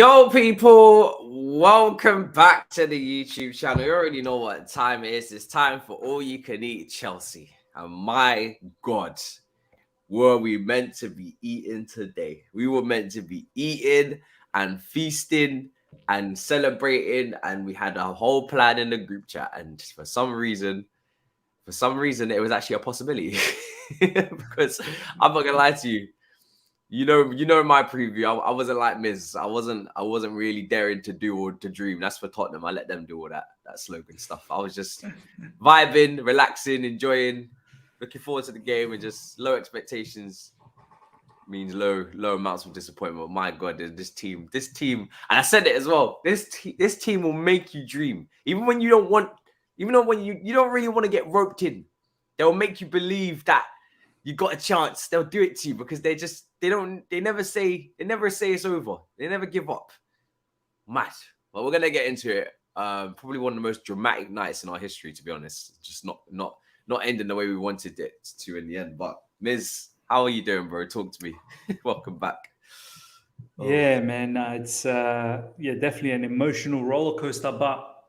Yo, people, welcome back to the YouTube channel. You already know what time it is. It's time for All You Can Eat Chelsea. And my God, were we meant to be eating today? We were meant to be eating and feasting and celebrating, and we had a whole plan in the group chat. And for some reason, it was actually a possibility. Because I'm not gonna lie to you. You know my preview. I wasn't like Miz. I wasn't really daring to do or to dream. That's for Tottenham. I let them do all that slogan stuff. I was just vibing, relaxing, enjoying, looking forward to the game, and just low expectations means low amounts of disappointment. My God, this team, and I said it as well. This team will make you dream, even when you don't want, even though when you don't really want to get roped in. They'll make you believe that you got a chance. They'll do it to you because they never say it's over. They never give up. Mad. But we're gonna get into it. Probably one of the most dramatic nights in our history, to be honest. Just not ending the way we wanted it to in the end. But Miz, how are you doing, bro? Talk to me. Welcome back. Yeah, man. It's definitely an emotional roller coaster, but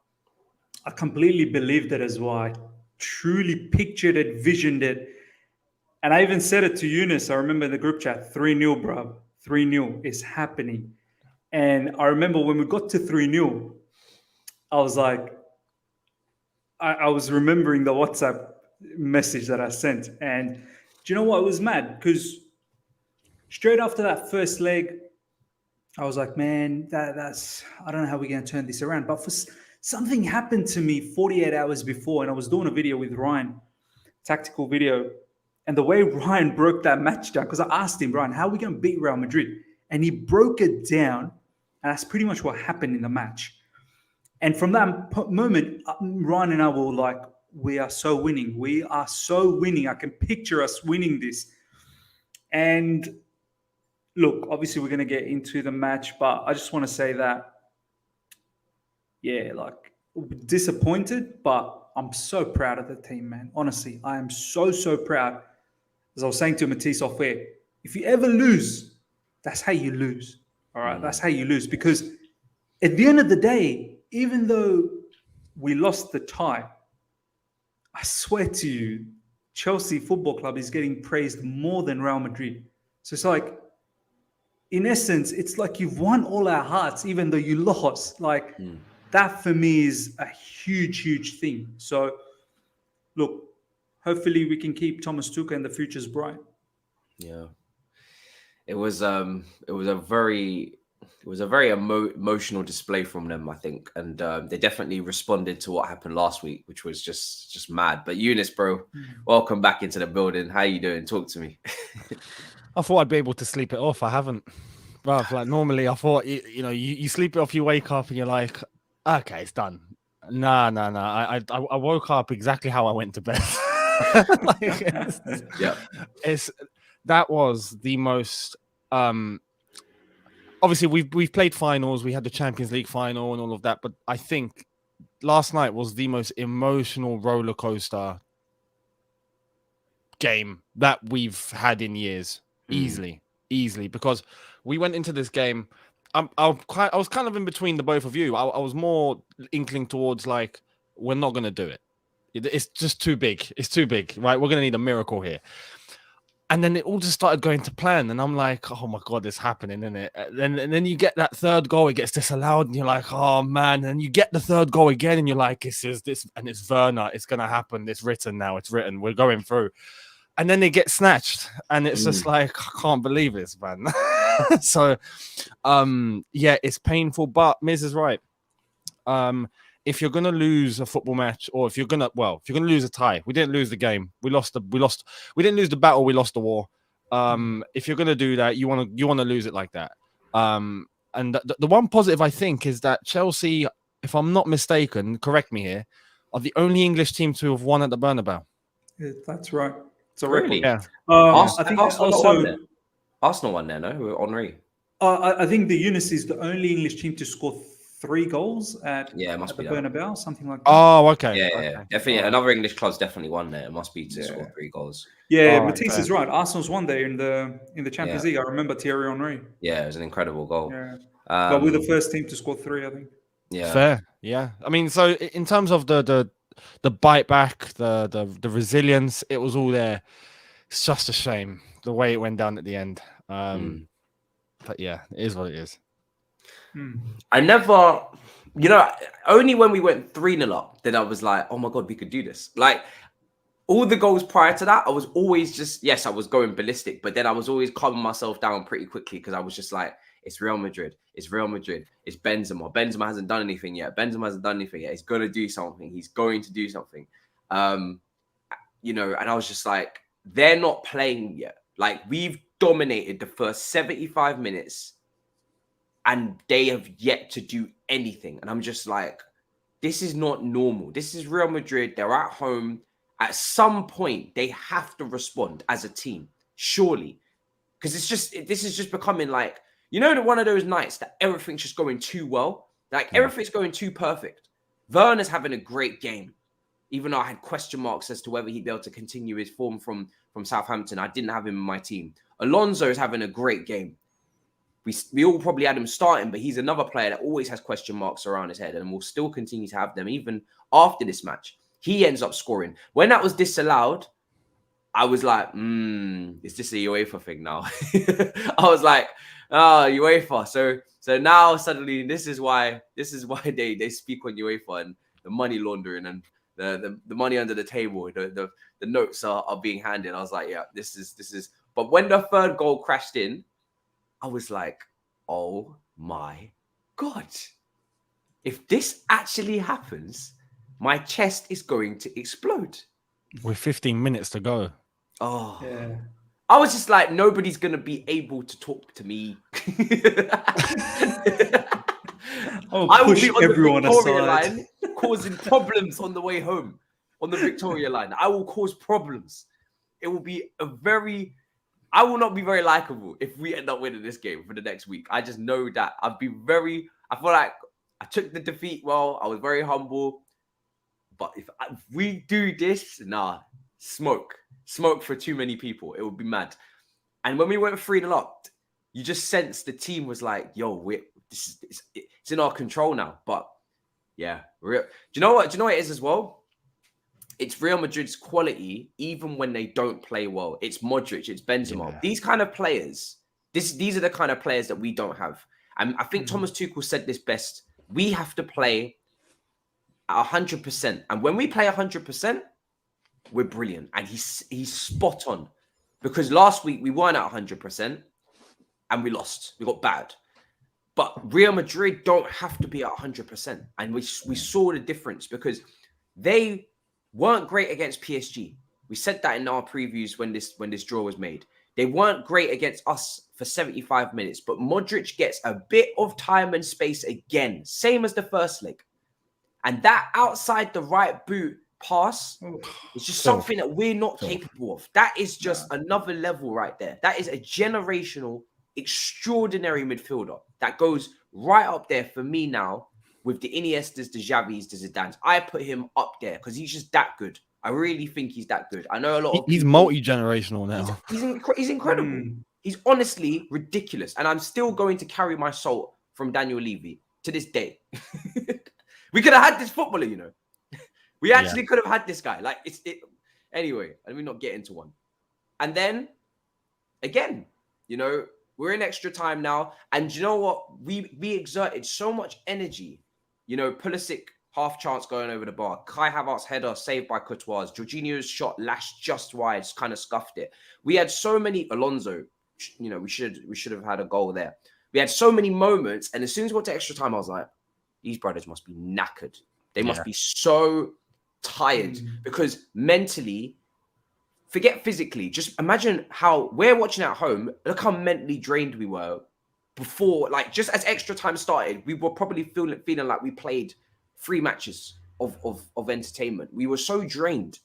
I completely believed it as well. I truly pictured it, visioned it. And I even said it to Younes. I remember in the group chat, 3-0, bro. 3-0 is happening. And I remember when we got to 3-0, I was like, I was remembering the WhatsApp message that I sent. And do you know what? It was mad because straight after that first leg, I was like, man, that's I don't know how we're going to turn this around. But something happened to me 48 hours before, and I was doing a video with Ryan, tactical video. And the way Ryan broke that match down, because I asked him, Ryan, how are we going to beat Real Madrid? And he broke it down. And that's pretty much what happened in the match. And from that moment, Ryan and I were like, we are so winning. We are so winning. I can picture us winning this. And look, obviously we're going to get into the match, but I just want to say that, yeah, like disappointed, but I'm so proud of the team, man. Honestly, I am so proud. As I was saying to Matisse off air, if you ever lose, that's how you lose. All right, that's how you lose. Because at the end of the day, even though we lost the tie, I swear to you, Chelsea Football Club is getting praised more than Real Madrid. So it's like, in essence, it's like you've won all our hearts, even though you lost. Like, that for me is a huge thing. So, look, hopefully we can keep Thomas Tuchel and the future's bright. Yeah, it was a very emotional display from them, I think, and they definitely responded to what happened last week, which was just mad. But Younes, bro, welcome back into the building. How you doing? Talk to me. I thought I'd be able to sleep it off. I haven't. But like normally, I thought you sleep it off, you wake up and you're like, okay, it's done. No. I woke up exactly how I went to bed. That was the most. Obviously, we've played finals. We had the Champions League final and all of that. But I think last night was the most emotional roller coaster game that we've had in years. Easily, because we went into this game. I was kind of in between the both of you. I was more inkling towards like, we're not going to do it. It's just too big. It's too big, right? We're going to need a miracle here. And then it all just started going to plan. And I'm like, oh my God, it's happening, isn't it? And then you get that third goal, it gets disallowed. And you're like, oh man. And you get the third goal again. And you're like, this. And it's Werner. It's going to happen. It's written now. It's written. We're going through. And then they get snatched, and it's just like, I can't believe this, man. So, yeah, it's painful, but Miz is right. If you're gonna lose a football match, or if you're gonna lose a tie, we didn't lose the game. We didn't lose the battle. We lost the war. If you're gonna do that, you want to lose it like that. And the one positive I think is that Chelsea, if I'm not mistaken, correct me here, are the only English team to have won at the Bernabeu. Yeah, that's right. It's a Really? record. Yeah. I think Arsenal won there, no? With Henry. I think the Younes is the only English team to score 3 goals at it must be the Bernabeu, something like that. Oh, okay. Yeah. Definitely. Another English club's definitely won there. It must be to score 3 goals. Yeah, Matisse is right. Arsenal's won there in the Champions League. I remember Thierry Henry. Yeah, it was an incredible goal. Yeah. But we're the first team to score 3, I think. Yeah. Fair. Yeah. I mean, so in terms of the bite back, the resilience, it was all there. It's just a shame the way it went down at the end. But yeah, it is what it is. I never, only when we went 3-0 up, then I was like, oh my God, we could do this. Like, all the goals prior to that, I was always just, yes, I was going ballistic, but then I was always calming myself down pretty quickly because I was just like, it's Real Madrid. It's Real Madrid. It's Benzema. Benzema hasn't done anything yet. He's going to do something. He's going to do something. And I was just like, they're not playing yet. Like, we've dominated the first 75 minutes and they have yet to do anything. And I'm just like, this is not normal. This is Real Madrid. They're at home. At some point, they have to respond as a team, surely. Because this is just becoming like, one of those nights that everything's just going too well. Like, everything's going too perfect. Werner's having a great game, even though I had question marks as to whether he'd be able to continue his form from Southampton. I didn't have him in my team. Alonso is having a great game. We all probably had him starting, but he's another player that always has question marks around his head, and we'll still continue to have them even after this match. He ends up scoring. When that was disallowed, I was like, is this a UEFA thing now? I was like, oh, UEFA. So now suddenly this is why they speak on UEFA and the money laundering and the money under the table, the notes are being handed. I was like, yeah, this is. But when the third goal crashed in, I was like, oh my God. If this actually happens, my chest is going to explode. With 15 minutes to go. Oh, yeah. I was just like, nobody's going to be able to talk to me. I will be on everyone the Victoria aside. line, causing problems on the way home. On the Victoria line, I will cause problems. It will be I will not be very likable if we end up winning this game for the next week. I just know that I feel like I took the defeat well. I was very humble. But if we do this, smoke for too many people. It would be mad. And when we went 3-0 up, you just sense the team was like, yo, it's in our control now. But yeah, do you know what it is as well? It's Real Madrid's quality, even when they don't play well. It's Modric, it's Benzema. Yeah. These kind of players, these are the kind of players that we don't have. And I think Thomas Tuchel said this best. We have to play at 100%. And when we play 100%, we're brilliant. And he's spot on. Because last week we weren't at 100% and we lost. We got bad. But Real Madrid don't have to be at 100%. And we saw the difference because they weren't great against PSG. We said that in our previews when this draw was made. They weren't great against us for 75 minutes. But Modric gets a bit of time and space again. Same as the first leg. And that outside the right boot pass is just something that we're not capable of. That is just another level right there. That is a generational, extraordinary midfielder that goes right up there for me now with the Iniestas, the Xavis, the Zidanes. I put him up there because he's just that good. I really think he's that good. I know a lot of he's multi-generational now. He's incredible. He's honestly ridiculous. And I'm still going to carry my salt from Daniel Levy to this day. We could have had this footballer, We actually could have had this guy. Like, anyway, let me not get into one. And then, again, we're in extra time now. And you know what? We exerted so much energy. Pulisic, half chance going over the bar. Kai Havertz's header saved by Courtois. Jorginho's shot lashed just wide, kind of scuffed it. We had so many... Alonso, we should have had a goal there. We had so many moments. And as soon as we got to extra time, I was like, these brothers must be knackered. They must be so tired because mentally, forget physically, just imagine how we're watching at home. Look how mentally drained we were before, like just as extra time started, we were probably feeling like we played 3 matches of entertainment. We were so drained.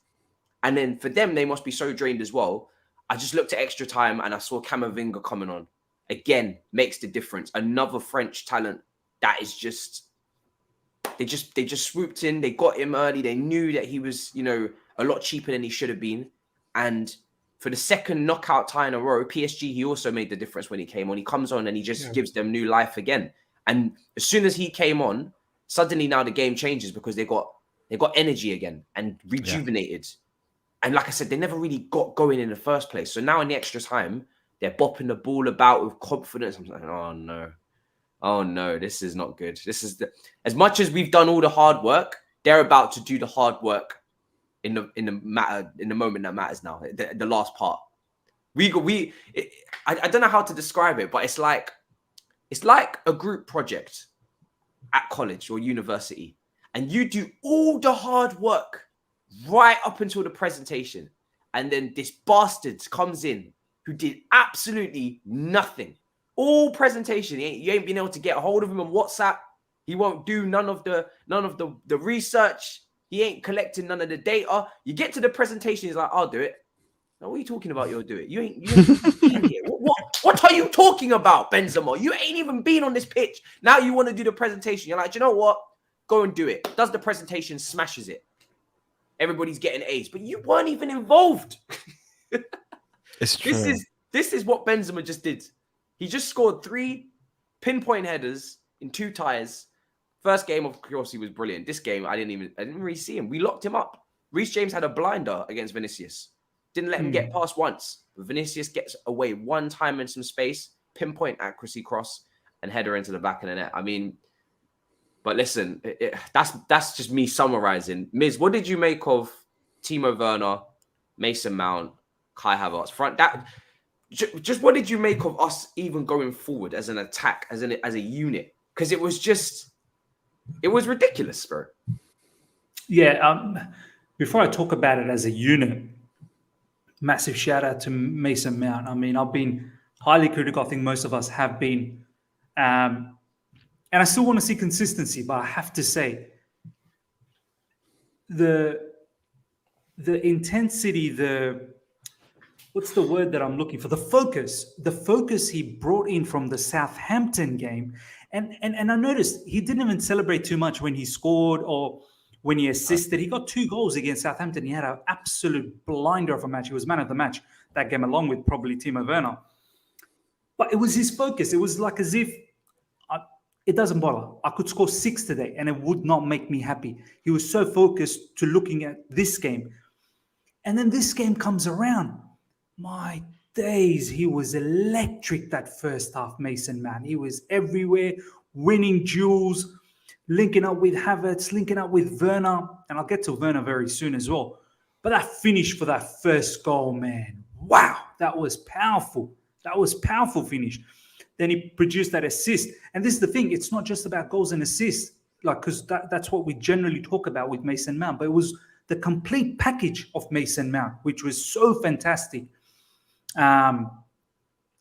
And then for them, they must be so drained as well. I just looked at extra time and I saw Camavinga coming on. Again, makes the difference. Another French talent that is just... They just swooped in. They got him early. They knew that he was, a lot cheaper than he should have been. And for the second knockout tie in a row, PSG, he also made the difference when he came on. He comes on and he just gives them new life again. And as soon as he came on, suddenly now the game changes because they got energy again and rejuvenated. And like I said, they never really got going in the first place. So now in the extra time, they're bopping the ball about with confidence. I'm like, oh no, this is not good. This is as much as we've done all the hard work, they're about to do the hard work in the moment that matters now. The last part. I don't know how to describe it, but it's like a group project at college or university, and you do all the hard work right up until the presentation, and then this bastard comes in who did absolutely nothing all presentation. You ain't been able to get a hold of him on WhatsApp. He won't do none of the research. He ain't collecting none of the data. You get to the presentation, he's like, I'll do it. Now, what are you talking about? You'll do it. You ain't been here. What are you talking about, Benzema? You ain't even been on this pitch. Now you want to do the presentation. You're like, you know what? Go and do it. Does the presentation, smashes it. Everybody's getting A's, but you weren't even involved. It's true. This is what Benzema just did. He just scored 3 pinpoint headers in 2 ties. First game, of course, he was brilliant. This game, I didn't really see him. We locked him up. Reece James had a blinder against Vinicius. Didn't let him get past once. But Vinicius gets away one time in some space, pinpoint accuracy cross, and header into the back of the net. I mean, but listen, that's just me summarizing. Miz, what did you make of Timo Werner, Mason Mount, Kai Havertz front? Just what did you make of us even going forward as an attack, as a unit? Because it was ridiculous, bro. Yeah. Before I talk about it as a unit, massive shout out to Mason Mount. I mean, I've been highly critical. I think most of us have been. And I still want to see consistency, but I have to say the intensity, what's the word that I'm looking for? The focus he brought in from the Southampton game. And I noticed he didn't even celebrate too much when he scored or when he assisted. He got 2 goals against Southampton. He had an absolute blinder of a match. He was man of the match that game, along with probably Timo Werner. But it was his focus. It was like as if it doesn't bother. I could score 6 today and it would not make me happy. He was so focused to looking at this game. And then this game comes around. My days, he was electric that first half, Mason Mount. He was everywhere, winning duels, linking up with Havertz, linking up with Werner. And I'll get to Werner very soon as well. But that finish for that first goal, man, wow, that was powerful. That was powerful finish. Then he produced that assist. And this is the thing, it's not just about goals and assists, like, because that's what we generally talk about with Mason Mount, but it was the complete package of Mason Mount, which was so fantastic. I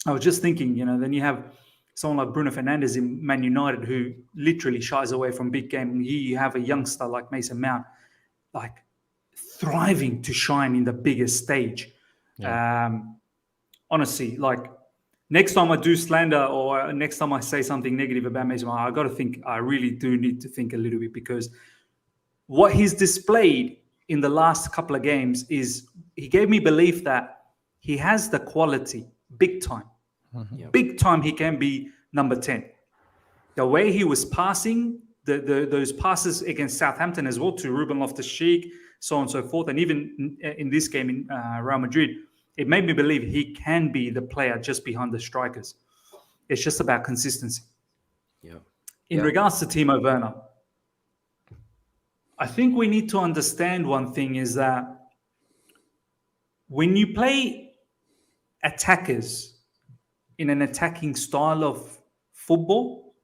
was just thinking, then you have someone like Bruno Fernandes in Man United who literally shies away from big game. And here you have a youngster like Mason Mount, like thriving to shine in the biggest stage. Yeah. Honestly, like, next time I do slander or next time I say something negative about Mason Mount, I really do need to think a little bit, because what he's displayed in the last couple of games is he gave me belief that he has the quality, big time. Mm-hmm. Big time he can be number 10. The way he was passing, those passes against Southampton as well to Ruben Loftus-Cheek, so on and so forth, and even in this game in Real Madrid, it made me believe he can be the player just behind the strikers. It's just about consistency. Yeah. In regards to Timo Werner, I think we need to understand one thing is that when you play attackers in an attacking style of football,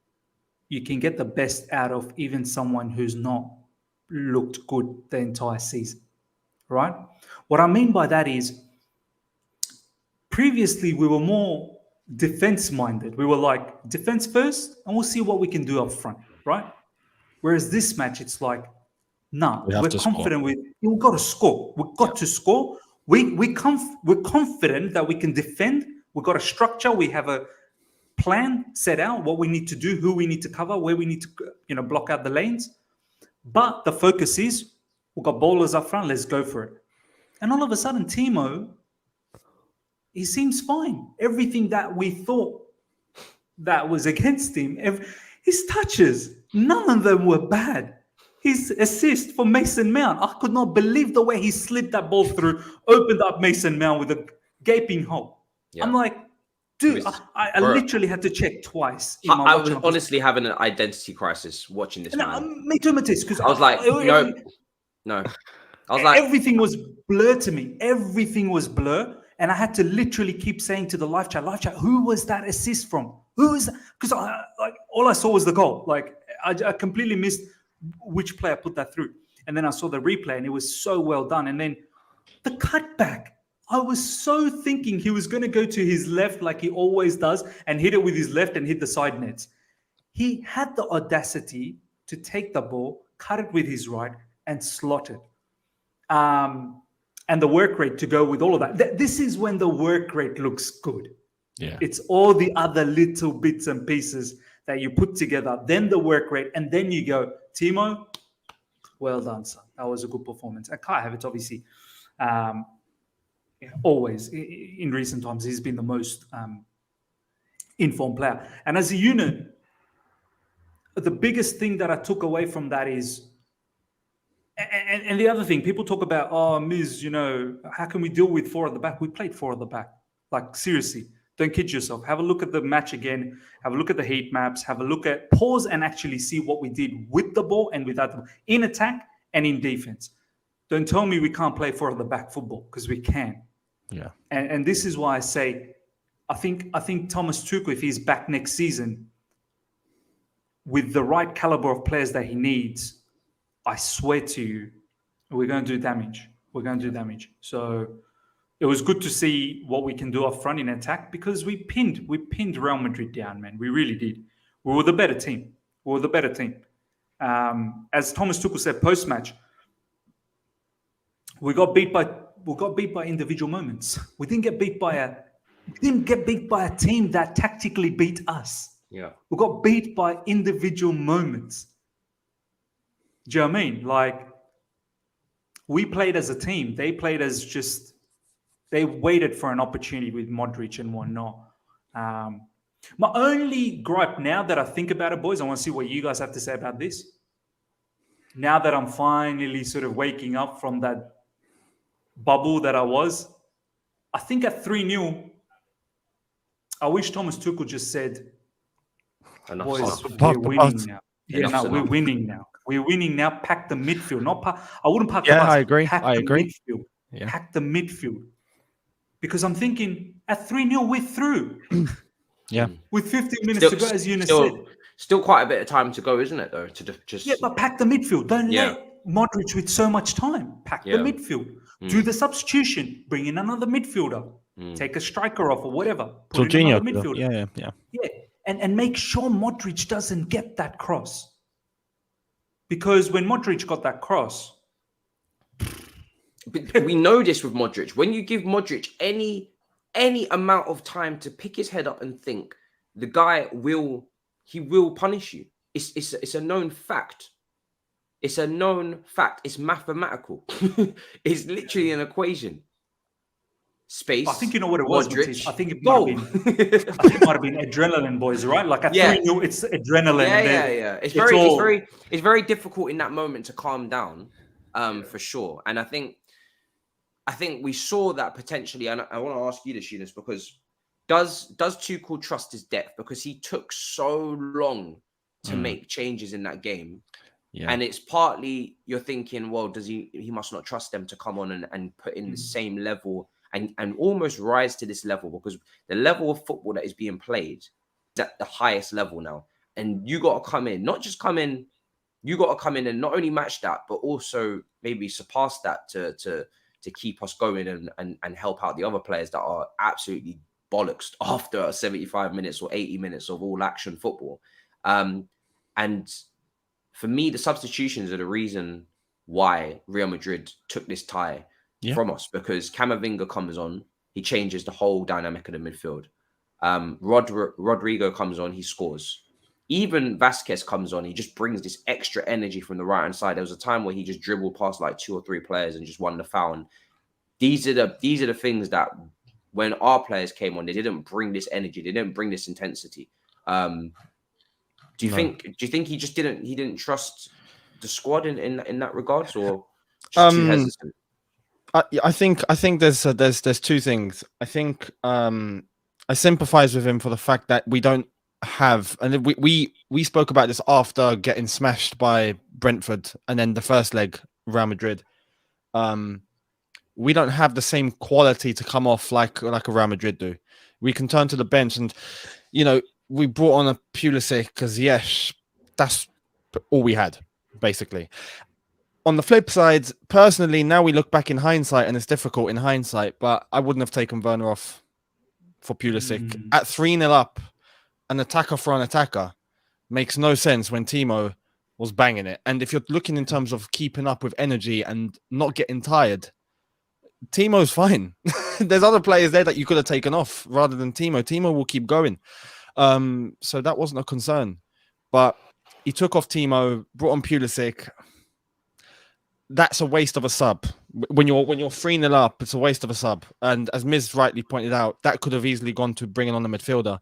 you can get the best out of even someone who's not looked good the entire season, right? What I mean by that is, previously, we were more defense-minded. We were like, defense first, and we'll see what we can do up front, right? Whereas this match, it's like, we're confident we've got to score. We've got to score. We're confident that we can defend. We've got a structure. We have a plan set out, what we need to do, who we need to cover, where we need to block out the lanes. But the focus is, we've got bowlers up front, let's go for it. And all of a sudden, Timo, he seems fine. Everything that we thought that was against him, His touches, none of them were bad. His assist for Mason Mount, I could not believe the way he slid that ball through, opened up Mason Mount with a gaping hole. Yeah. I'm like, dude, I literally had to check twice. I was honestly having an identity crisis watching this man. Me too, Matisse, because I was like, no. I was like, everything was blur to me. Everything was blur. And I had to literally keep saying to the live chat, who was that assist from? Who is that? Because all I saw was the goal. Like, I completely missed which player put that through. And then I saw the replay and it was so well done. And then the cutback, I was so thinking he was going to go to his left like he always does and hit it with his left and hit the side nets. He had the audacity to take the ball, cut it with his right and slot it. And the work rate to go with all of that. This is when the work rate looks good. Yeah. It's all the other little bits and pieces that you put together, then the work rate, and then you go, Timo, well done, son. That was a good performance. And Kai Havertz, obviously, always, in recent times, he's been the most informed player. And as a unit, the biggest thing that I took away from that is, and the other thing, people talk about, Miz, how can we deal with 4 at the back? We played 4 at the back. Like, seriously, don't kid yourself. Have a look at the match again. Have a look at the heat maps. Have a look at, pause and actually see what we did with the ball and without the ball, in attack and in defense. Don't tell me we can't play 4 at the back football, because we can. Yeah. And this is why I say, I think Thomas Tuchel, if he's back next season, with the right caliber of players that he needs, I swear to you, we're going to do damage. We're going to do damage. So it was good to see what we can do up front in attack, because we pinned Real Madrid down, man. We really did. We were the better team. As Thomas Tuchel said post-match, we got beat by individual moments. We didn't get beat by a team that tactically beat us. Yeah. We got beat by individual moments. Do you know what I mean? Like, we played as a team. They played as just, they waited for an opportunity with Modric and whatnot. My only gripe now that I think about it, boys, I want to see what you guys have to say about this. Now that I'm finally sort of waking up from that bubble that I was, I think at 3-0, I wish Thomas Tuchel just said, boys, we're winning now. We're winning now. We're winning now. Pack the midfield. I wouldn't pack the bus. I agree. Pack I the agree. Midfield. Yeah. Pack the midfield. Because I'm thinking, at 3-0, we're through. Yeah. With 15 minutes to go, as Younes said. Still quite a bit of time to go, isn't it, though? To just Yeah, but pack the midfield. Don't let Modric with so much time. Pack the midfield. Do the substitution. Bring in another midfielder. Take a striker off or whatever. Put in another midfielder. Yeah. And make sure Modric doesn't get that cross. Because when Modric got that cross... But we know this with Modric. When you give Modric any amount of time to pick his head up and think, the guy will punish you. It's a known fact. It's a known fact. It's mathematical. It's literally an equation. Space. I think you know what it was, Modric. I think it might have been adrenaline, boys, right? Like at 3-0, it's adrenaline. Yeah. It's very difficult in that moment to calm down, for sure. And I think we saw that potentially, and I want to ask you this, Younes, because does Tuchel trust his depth? Because he took so long to make changes in that game. Yeah. And it's partly you're thinking, well, does he must not trust them to come on and put in the same level and almost rise to this level, because the level of football that is being played is at the highest level now. And you got to come in, you got to come in and not only match that, but also maybe surpass that to keep us going and help out the other players that are absolutely bollocks after 75 minutes or 80 minutes of all action football. And for me, the substitutions are the reason why Real Madrid took this tie from us, because Camavinga comes on, he changes the whole dynamic of the midfield. Rodrigo comes on, he scores. Even Vasquez comes on, he just brings this extra energy from the right-hand side. There was a time where he just dribbled past like 2 or 3 players and just won the foul. And these are the things that when our players came on, they didn't bring this energy, they didn't bring this intensity. Do you think he just didn't trust the squad in that regards, or just too hesitant? I think there's two things. I think I sympathize with him for the fact that we don't have, and we spoke about this after getting smashed by Brentford and then the first leg Real Madrid. We don't have the same quality to come off like a Real Madrid do. We can turn to the bench, and we brought on a Pulisic because yes, that's all we had basically. On the flip side, personally, now we look back in hindsight, and it's difficult in hindsight, but I wouldn't have taken Werner off for Pulisic. At 3-0 up, an attacker for an attacker makes no sense when Timo was banging it. And if you're looking in terms of keeping up with energy and not getting tired, Timo's fine. There's other players there that you could have taken off rather than Timo. Timo will keep going. So that wasn't a concern. But he took off Timo, brought on Pulisic. That's a waste of a sub. When you're 3-0 up, it's a waste of a sub. And as Miz rightly pointed out, that could have easily gone to bringing on a midfielder.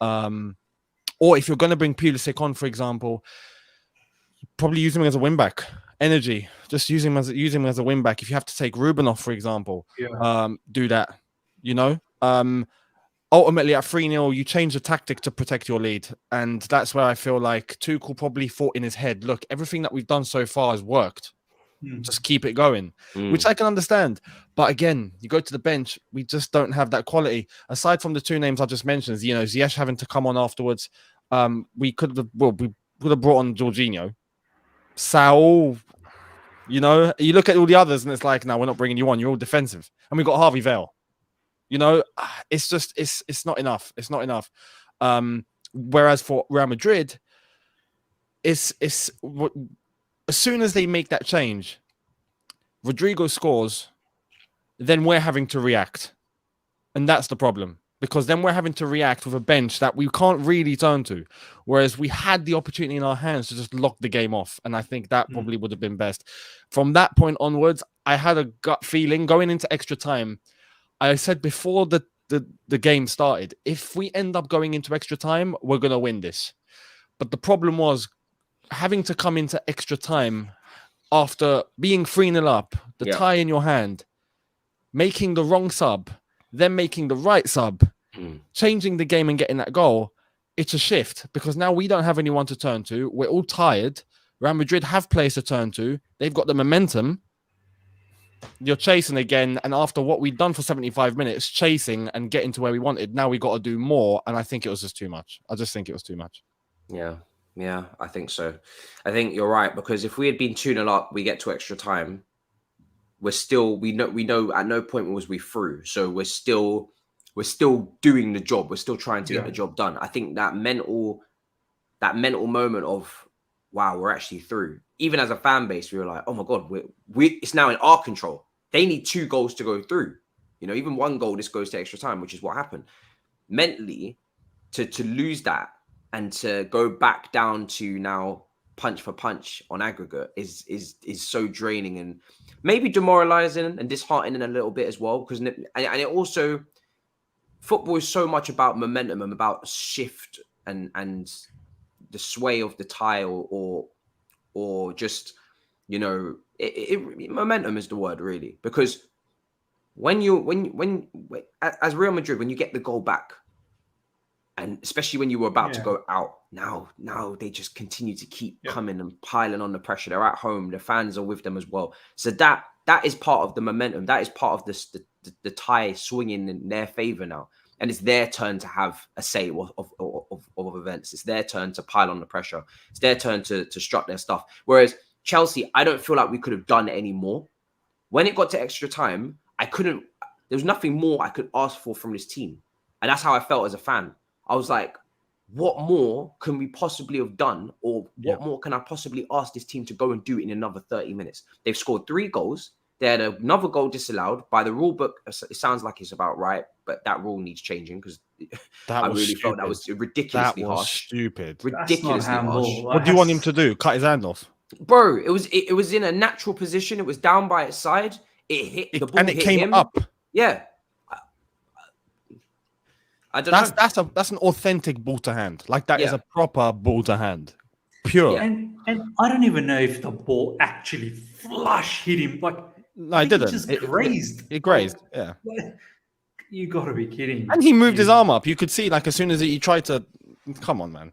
Or if you're going to bring Pulisic on, for example, probably use him as a wing back. Energy, just use him as a wing back. If you have to take Ruben off, for example, do that. Ultimately at 3-0, you change the tactic to protect your lead, and that's where I feel like Tuchel probably thought in his head, look, everything that we've done so far has worked. Just keep it going, which I can understand. But again, you go to the bench, we just don't have that quality. Aside from the two names I just mentioned, Ziyech having to come on afterwards, we would have brought on Jorginho. Saul, you look at all the others and it's like, no, we're not bringing you on. You're all defensive. And we've got Harvey Vale. It's just, it's not enough. It's not enough. Whereas for Real Madrid, it's as soon as they make that change, Rodrigo scores, then we're having to react. And that's the problem. Because then we're having to react with a bench that we can't really turn to. Whereas we had the opportunity in our hands to just lock the game off. And I think that probably would have been best. From that point onwards, I had a gut feeling going into extra time. I said before the game started, if we end up going into extra time, we're going to win this. But the problem was having to come into extra time after being 3-0 up, the tie in your hand, making the wrong sub, then making the right sub, changing the game and getting that goal, it's a shift because now we don't have anyone to turn to. We're all tired. Real Madrid have players to turn to. They've got the momentum. You're chasing again, and after what we've done for 75 minutes, chasing and getting to where we wanted, now we got to do more, and I think it was just too much. I just think it was too much. Yeah, I think so. I think you're right, because if we had been 2-0 up, we get to extra time, we know at no point was we through. So we're still doing the job. We're still trying to get the job done. I think that mental moment of, wow, we're actually through. Even as a fan base, we were like, oh my God, it's now in our control. They need 2 goals to go through. Even 1 goal, this goes to extra time, which is what happened. Mentally, to lose that and to go back down to now punch for punch on aggregate is so draining and maybe demoralizing and disheartening a little bit as well. Because and it also, football is so much about momentum and about shift and the sway of the tide or just, momentum is the word really. Because when as Real Madrid, when you get the goal back, and especially when you were about to go out, now they just continue to keep coming and piling on the pressure. They're at home. The fans are with them as well. So that is part of the momentum. That is part of the tie swinging in their favor now. And it's their turn to have a say of events. It's their turn to pile on the pressure. It's their turn to strut their stuff. Whereas Chelsea, I don't feel like we could have done any more. When it got to extra time, there was nothing more I could ask for from this team. And that's how I felt as a fan. I was like, what more can we possibly have done? Or what more can I possibly ask this team to go and do in another 30 minutes? They've scored 3 goals. They had another goal disallowed. By the rule book, it sounds like it's about right, but that rule needs changing because I really felt that was ridiculously harsh. Stupid. Ridiculously harsh. What do you want him to do? Cut his hand off? Bro, it was in a natural position. It was down by its side. It hit the ball and it came him. up. Yeah. I don't know. That's an authentic ball to hand. Like that is a proper ball to hand, pure. And I don't even know if the ball actually flush hit him. Like no, it didn't. It just grazed. It grazed. Yeah. You got to be kidding. And he moved his arm up. You could see, like, as soon as he tried to, come on, man.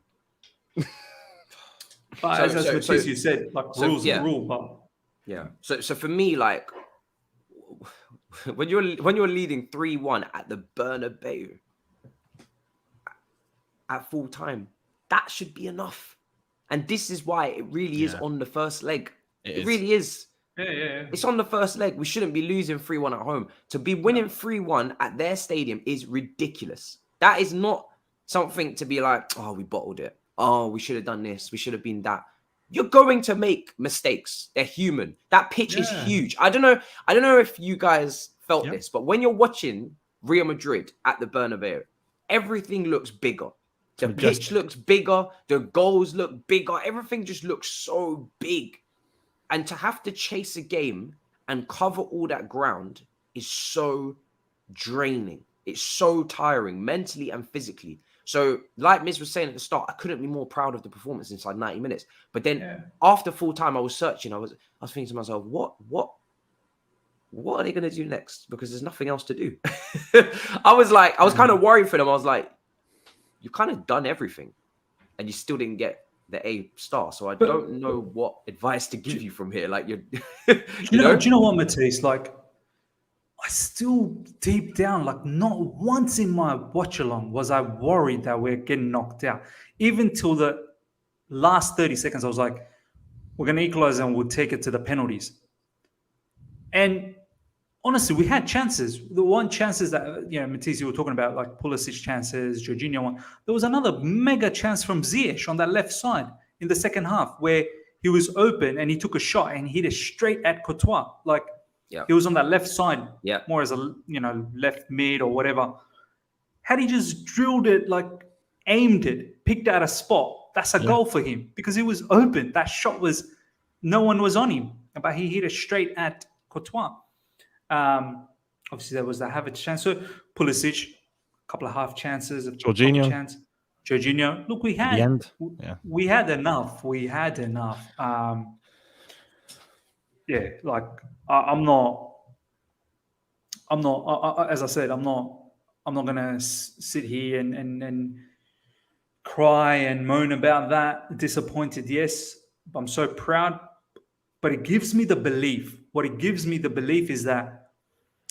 But as you said, like rules are rule. But yeah. So for me, like, when you're leading 3-1 at the Bernabeu at full time, that should be enough. And this is why it really is on the first leg. It really is. Yeah. It's on the first leg. We shouldn't be losing 3-1 at home. To be winning 3-1 at their stadium is ridiculous. That is not something to be like, oh, we bottled it. Oh, we should have done this. We should have been that. You're going to make mistakes. They're human. That pitch is huge. I don't know if you guys felt this, but when you're watching Real Madrid at the Bernabeu, everything looks bigger. The pitch looks bigger. The goals look bigger. Everything just looks so big. And to have to chase a game and cover all that ground is so draining. It's so tiring mentally and physically. So, like Miz was saying at the start, I couldn't be more proud of the performance inside 90 minutes. But then after full time, I was searching. I was thinking to myself, what are they going to do next? Because there's nothing else to do. I was kind of worried for them. I was like, you've kind of done everything and you still didn't get the A star. So I don't know what advice to give you from here. Like do you know what, Matisse? Like, I still deep down, like not once in my watch along was I worried that we're getting knocked out. Even till the last 30 seconds, I was like, we're going to equalize and we'll take it to the penalties. And honestly, we had chances. The one chances that, Matisse, you were talking about, like Pulisic chances, Jorginho one. There was another mega chance from Ziyech on that left side in the second half where he was open and he took a shot and hit it straight at Courtois. Like, he was on that left side, more as a, left mid or whatever. Had he just drilled it, like aimed it, picked out a spot, that's a goal for him because he was open. That shot no one was on him, but he hit it straight at Courtois. Obviously, there was the Havertz chance. So Pulisic, a couple of half chances. Jorginho. Look, we had enough. We had enough. I'm not. As I said, I'm not gonna sit here and cry and moan about that. Disappointed, yes. I'm so proud, but it gives me the belief. What it gives me the belief is that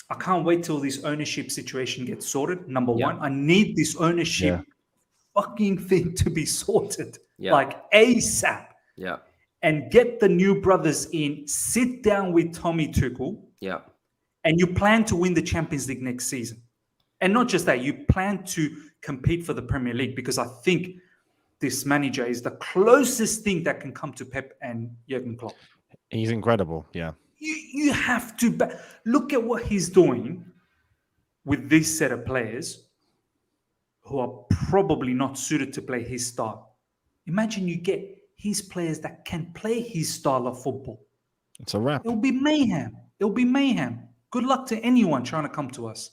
I can't wait till this ownership situation gets sorted. Number one, I need this ownership fucking thing to be sorted, like ASAP. Yeah. And get the new brothers in, sit down with Tommy Tuchel. Yeah. And you plan to win the Champions League next season. And not just that, you plan to compete for the Premier League because I think this manager is the closest thing that can come to Pep and Jurgen Klopp. He's incredible, yeah. You have to look at what he's doing with this set of players who are probably not suited to play his style. Imagine you get his players that can play his style of football. It's a wrap. It'll be mayhem. Good luck to anyone trying to come to us.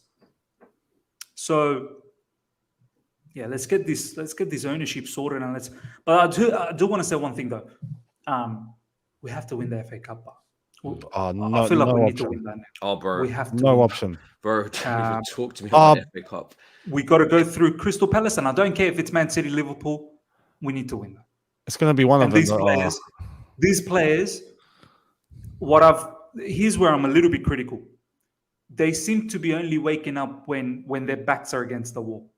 So, let's get this ownership sorted and But I do want to say one thing though. We have to win the FA Cup. I feel like we need to win that now. Oh, bro, we have to. No option, bro. Don't even talk to me about the FA Cup. We got to go through Crystal Palace, and I don't care if it's Man City, Liverpool. We need to win that. It's going to be one of them. These players, here's where I'm a little bit critical. They seem to be only waking up when their backs are against the wall.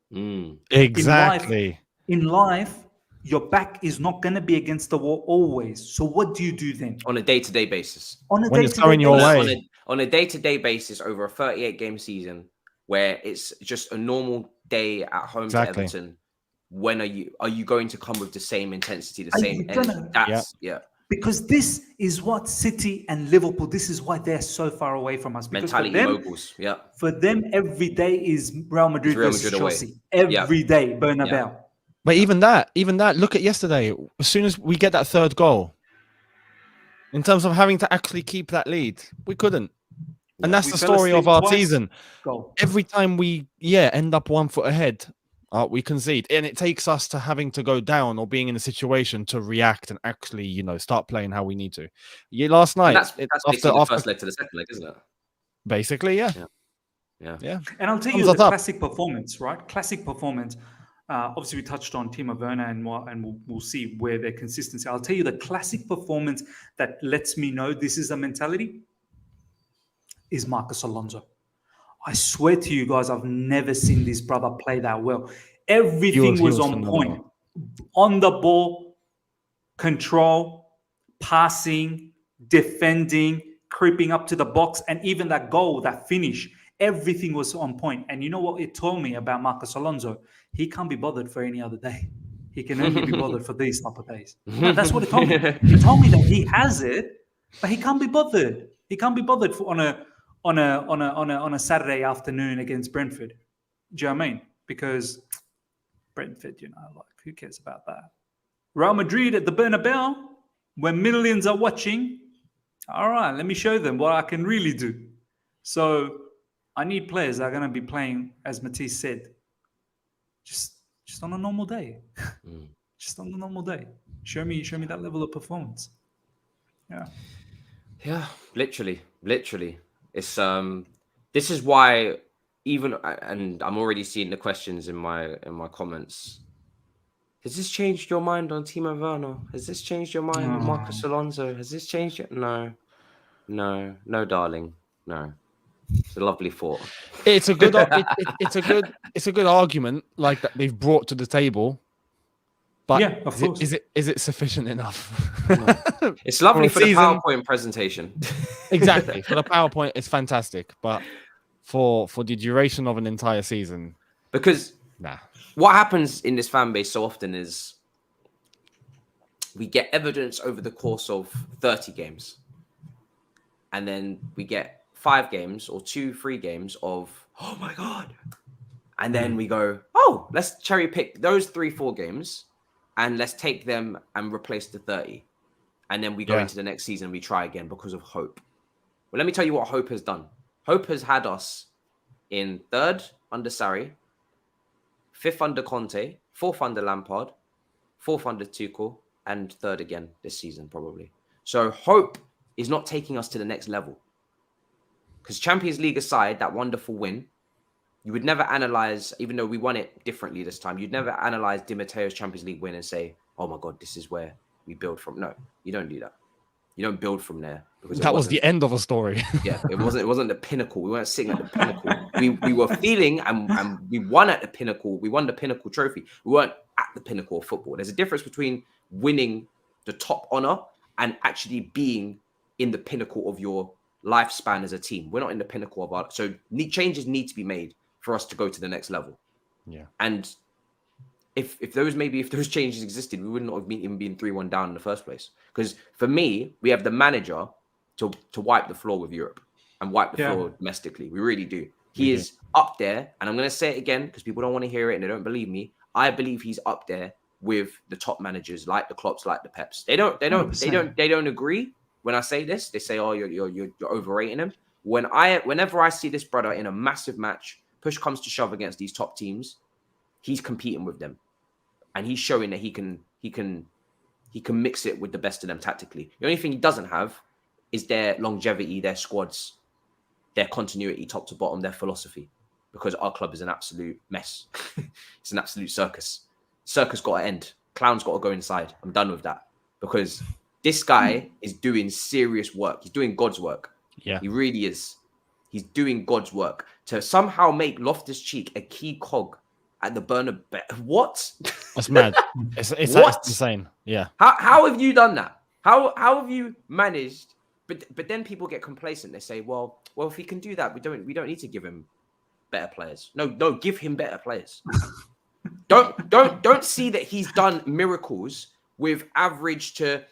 Exactly. In life, your back is not going to be against the wall always. So what do you do then? On a day-to-day basis. When it's going your way. On a day-to-day basis over a 38-game season where it's just a normal day at home to Everton. When are you going to come with the same intensity, the same energy? Because this is what City and Liverpool, this is why they're so far away from us. Because mentality moguls, For them, every day is Real Madrid versus Chelsea. Every day, Bernabeu. Yeah. But even that, look at yesterday. As soon as we get that third goal, in terms of having to actually keep that lead, we couldn't. And that's the story of our season. Every time we end up 1 foot ahead, We concede, and it takes us to having to go down or being in a situation to react and actually, start playing how we need to. Yeah, last night, And that's basically the first leg to the second leg, isn't it? Basically, yeah. And I'll tell you the classic performance, right? Classic performance. Obviously, we touched on Timo Werner, and we'll see where their consistency. I'll tell you the classic performance that lets me know this is a mentality is Marcos Alonso. I swear to you guys, I've never seen this brother play that well. Everything was on point. On the ball, control, passing, defending, creeping up to the box, and even that goal, that finish, everything was on point. And you know what it told me about Marcos Alonso? He can't be bothered for any other day. He can only be bothered for these type of days. That's what it told me. It told me that he has it, but he can't be bothered. He can't be bothered on a Saturday afternoon against Brentford. Do you know what I mean? Because Brentford, who cares about that? Real Madrid at the Bernabeu, where millions are watching. All right, let me show them what I can really do. So I need players that are going to be playing, as Matisse said, just on a normal day. Just on a normal day. Show me that level of performance. Yeah, literally. It's this is why and I'm already seeing the questions in my comments. Has this changed your mind on Timo Werner? Has this changed your mind on Marcos Alonso? Has this changed your... No, darling. No. It's a lovely thought. It's a good it's a good argument like that they've brought to the table. But yeah, of course. Is it sufficient enough? No. It's lovely for the PowerPoint presentation. Exactly. For the PowerPoint, it's fantastic. But for the duration of an entire season. Because what happens in this fan base so often is we get evidence over the course of 30 games. And then we get 5 games or 2-3 games of, oh my God. And then we go, oh, let's cherry pick those 3-4 games and let's take them and replace the 30. And then we go into the next season and we try again because of hope. Well, let me tell you what hope has done. Hope has had us in 3rd under Sarri, 5th under Kante, 4th under Lampard, 4th under Tuchel, and 3rd again this season, probably. So hope is not taking us to the next level. Because Champions League aside, that wonderful win, you would never analyze, even though we won it differently this time, you'd never analyze Di Matteo's Champions League win and say, oh my God, this is where we build from. No, you don't do that. You don't build from there. Because that was the end of a story. Yeah, it wasn't the pinnacle. We weren't sitting at the pinnacle. We were feeling and we won at the pinnacle. We won the pinnacle trophy. We weren't at the pinnacle of football. There's a difference between winning the top honor and actually being in the pinnacle of your lifespan as a team. We're not in the pinnacle of our... So changes need to be made for us to go to the next level. Yeah. And if those changes existed, we would not have even been 3-1 down in the first place. Because for me, we have the manager to wipe the floor with Europe and wipe the floor domestically. We really do. He is up there, and I'm going to say it again because people don't want to hear it and they don't believe me. I believe he's up there with the top managers, like the Klopps, like the Peps. They don't agree when I say this. They say, "Oh, you're overrating him." Whenever I see this brother in a massive match, push comes to shove against these top teams, he's competing with them, and he's showing that he can mix it with the best of them tactically. The only thing he doesn't have is their longevity, their squads, their continuity, top to bottom, their philosophy. Because our club is an absolute mess. It's an absolute circus. Circus got to end. Clown's got to go inside. I'm done with that. Because this guy is doing serious work. He's doing God's work. Yeah. He really is. He's doing God's work. To somehow make Loftus-Cheek a key cog at the Bernabeu. What? That's mad. It's insane. Yeah. How have you done that? How have you managed? But then people get complacent. They say, well, if he can do that, we don't need to give him better players. No, give him better players. Don't see that he's done miracles with average to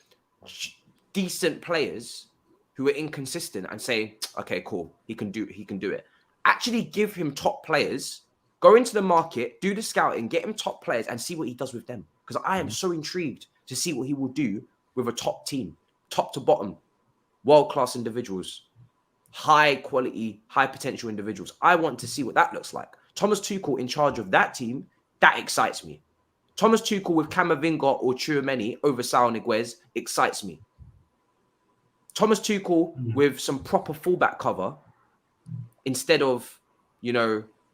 decent players who are inconsistent and say, okay, cool, he can do it. Actually give him top players, go into the market, do the scouting, get him top players and see what he does with them. Because I am so intrigued to see what he will do with a top team, top to bottom, world-class individuals, high quality, high potential individuals. I want to see what that looks like. Thomas Tuchel in charge of that team That excites me. Thomas Tuchel with Camavinga or Tchouaméni over Saul Niguez excites me. Thomas Tuchel with some proper fullback cover instead of,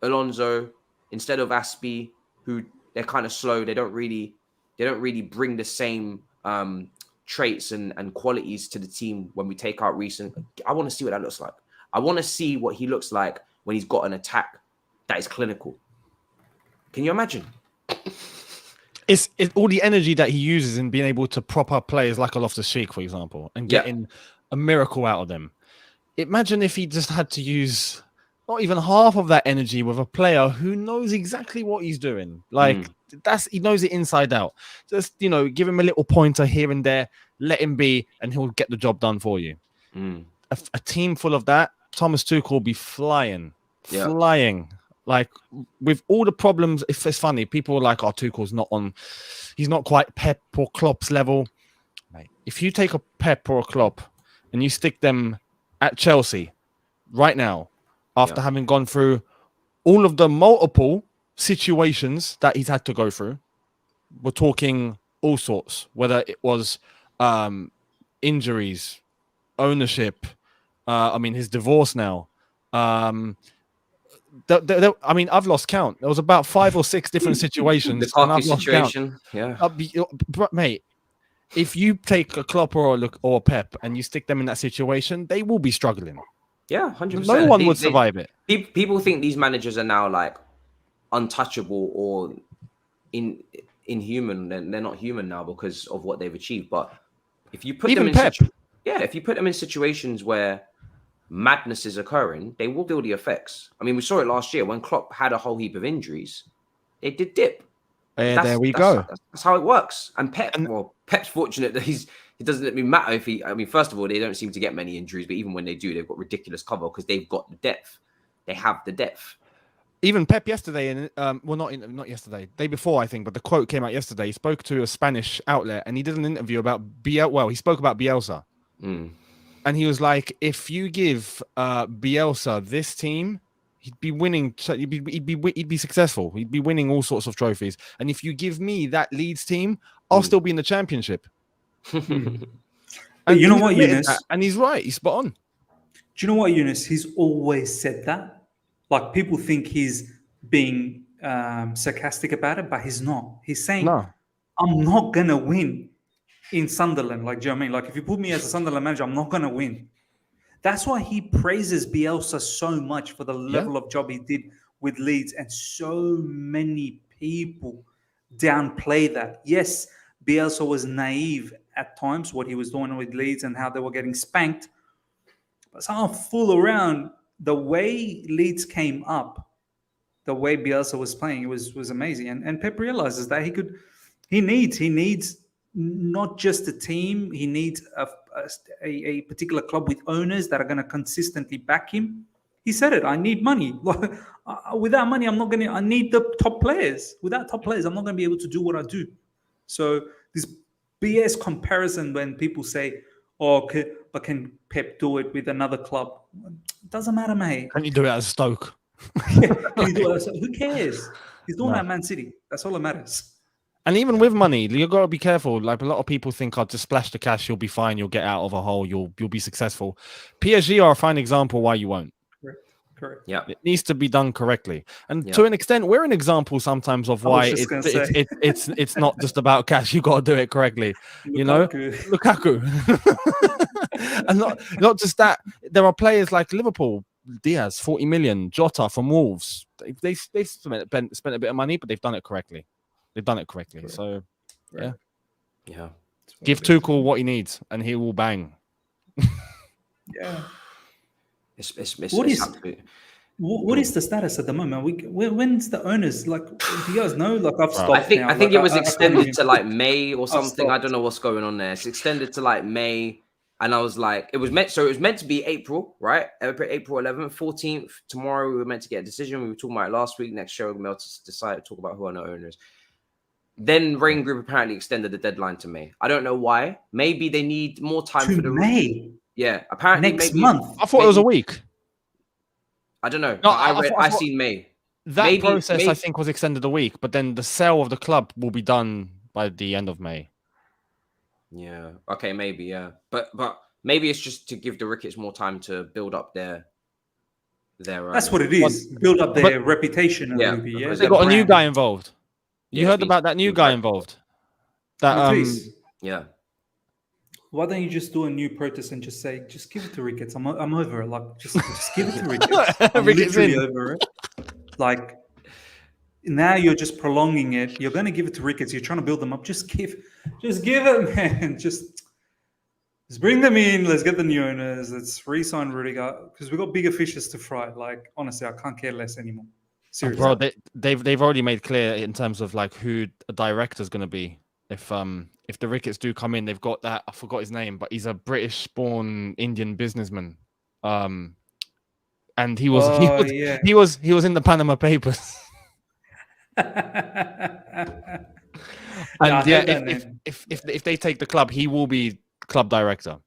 Alonso, instead of Aspie, who they're kind of slow. They don't really bring the same traits and qualities to the team when we take out recent. I want to see what that looks like. I want to see what he looks like when he's got an attack that is clinical. Can you imagine? It's all the energy that he uses in being able to prop up players like a Loftus-Cheek, for example, and getting a miracle out of them. Imagine if he just had to use not even half of that energy with a player who knows exactly what he's doing. He knows it inside out. Just, give him a little pointer here and there, let him be, and he'll get the job done for you. A team full of that, Thomas Tuchel will be flying. Like, with all the problems, it's funny, people are like, oh, Tuchel's he's not quite Pep or Klopp's level. Mate, if you take a Pep or a Klopp and you stick them at Chelsea right now, after having gone through all of the multiple situations that he's had to go through, we're talking all sorts, whether it was injuries, ownership, his divorce now, I've lost count. There was about 5 or 6 different situations. The coffee situation, mate. If you take a Klopp or a Pep and you stick them in that situation, they will be struggling. Yeah, 100%. No one would survive it. People think these managers are now like untouchable or inhuman. They're not human now because of what they've achieved. But if you put them in situations where madness is occurring, they will feel the effects. I mean, we saw it last year when Klopp had a whole heap of injuries. They did dip. There we go. That's how it works. And Pep's fortunate that it doesn't let me matter if first of all, they don't seem to get many injuries, but even when they do, they've got ridiculous cover because they've got the depth. They have the depth. Even Pep yesterday, not yesterday, day before, I think, but the quote came out yesterday. He spoke to a Spanish outlet and he did an interview about he spoke about Bielsa. And he was like, if you give Bielsa this team, he'd be winning. He'd be successful. He'd be winning all sorts of trophies. And if you give me that Leeds team, I'll still be in the championship. And you know what, Younes? And he's right. He's spot on. Do you know what, Younes? He's always said that. Like, people think he's being sarcastic about it, but he's not. He's saying, no, I'm not going to win in Sunderland. Like, do you know what I mean? Like, if you put me as a Sunderland manager, I'm not going to win. That's why he praises Bielsa so much for the level of job he did with Leeds. And so many people downplay that. Yes, Bielsa was naive at times, what he was doing with Leeds and how they were getting spanked. But somehow full around, the way Leeds came up, the way Bielsa was playing, it was amazing. And Pep realizes that he needs not just a team, he needs a particular club with owners that are going to consistently back him. He said it, I need money. Without money, I need the top players. Without top players, I'm not going to be able to do what I do. So this BS comparison when people say, but can Pep do it with another club? It doesn't matter, mate. Can you do it as Stoke? Who cares? He's doing that at Man City. That's all that matters. And even with money, you've got to be careful. Like, a lot of people think, just splash the cash, you'll be fine, you'll get out of a hole, you'll be successful. PSG are a fine example why you won't. Correct. Yeah, it needs to be done correctly. And to an extent, we're an example sometimes of why it's not just about cash. You got to do it correctly. Lukaku. And not just that. There are players like Liverpool, Diaz, 40 million, Jota from Wolves. They've spent a bit of money, but they've done it correctly. Correct. So, yeah. Give Tuchel what he needs, and he will bang. Yeah. What is the status at the moment? When's the owners? Like, do you guys know? Like, I've stopped. I think it was extended to like May or something. I don't know what's going on there. It's extended to like May, and I was like, it was meant to be April, right? April 11th, 14th. Tomorrow we were meant to get a decision. We were talking about it last week. Next show we're going to decide to talk about who are the owners. Then Rain Group apparently extended the deadline to May. I don't know why. Maybe they need more time for the May. Yeah, apparently next month. I thought it was a week. I don't know. No, I seen May. that process, I think, was extended a week, but then the sale of the club will be done by the end of May. Yeah. Okay. Maybe. Yeah. But maybe it's just to give the Ricketts more time to build up their. That's what it is. Build up their reputation a little bit. Yeah. They got a new guy involved. You heard about that new guy involved? That yeah. Why don't you just do a new protest and just say, just give it to Ricketts? I'm over it. Like, just give it to Ricketts. I'm literally over it. Like, now you're just prolonging it. You're going to give it to Ricketts. You're trying to build them up. Just give it, man. Just bring them in. Let's get the new owners. Let's re-sign Rudiger because we've got bigger fishes to fry. Like, honestly, I can't care less anymore. Seriously. Bro, they've already made clear in terms of like who a director's going to be. If the Ricketts do come in, they've got that. I forgot his name, but he's a British-born Indian businessman. And he was in the Panama Papers. And if they take the club, he will be club director.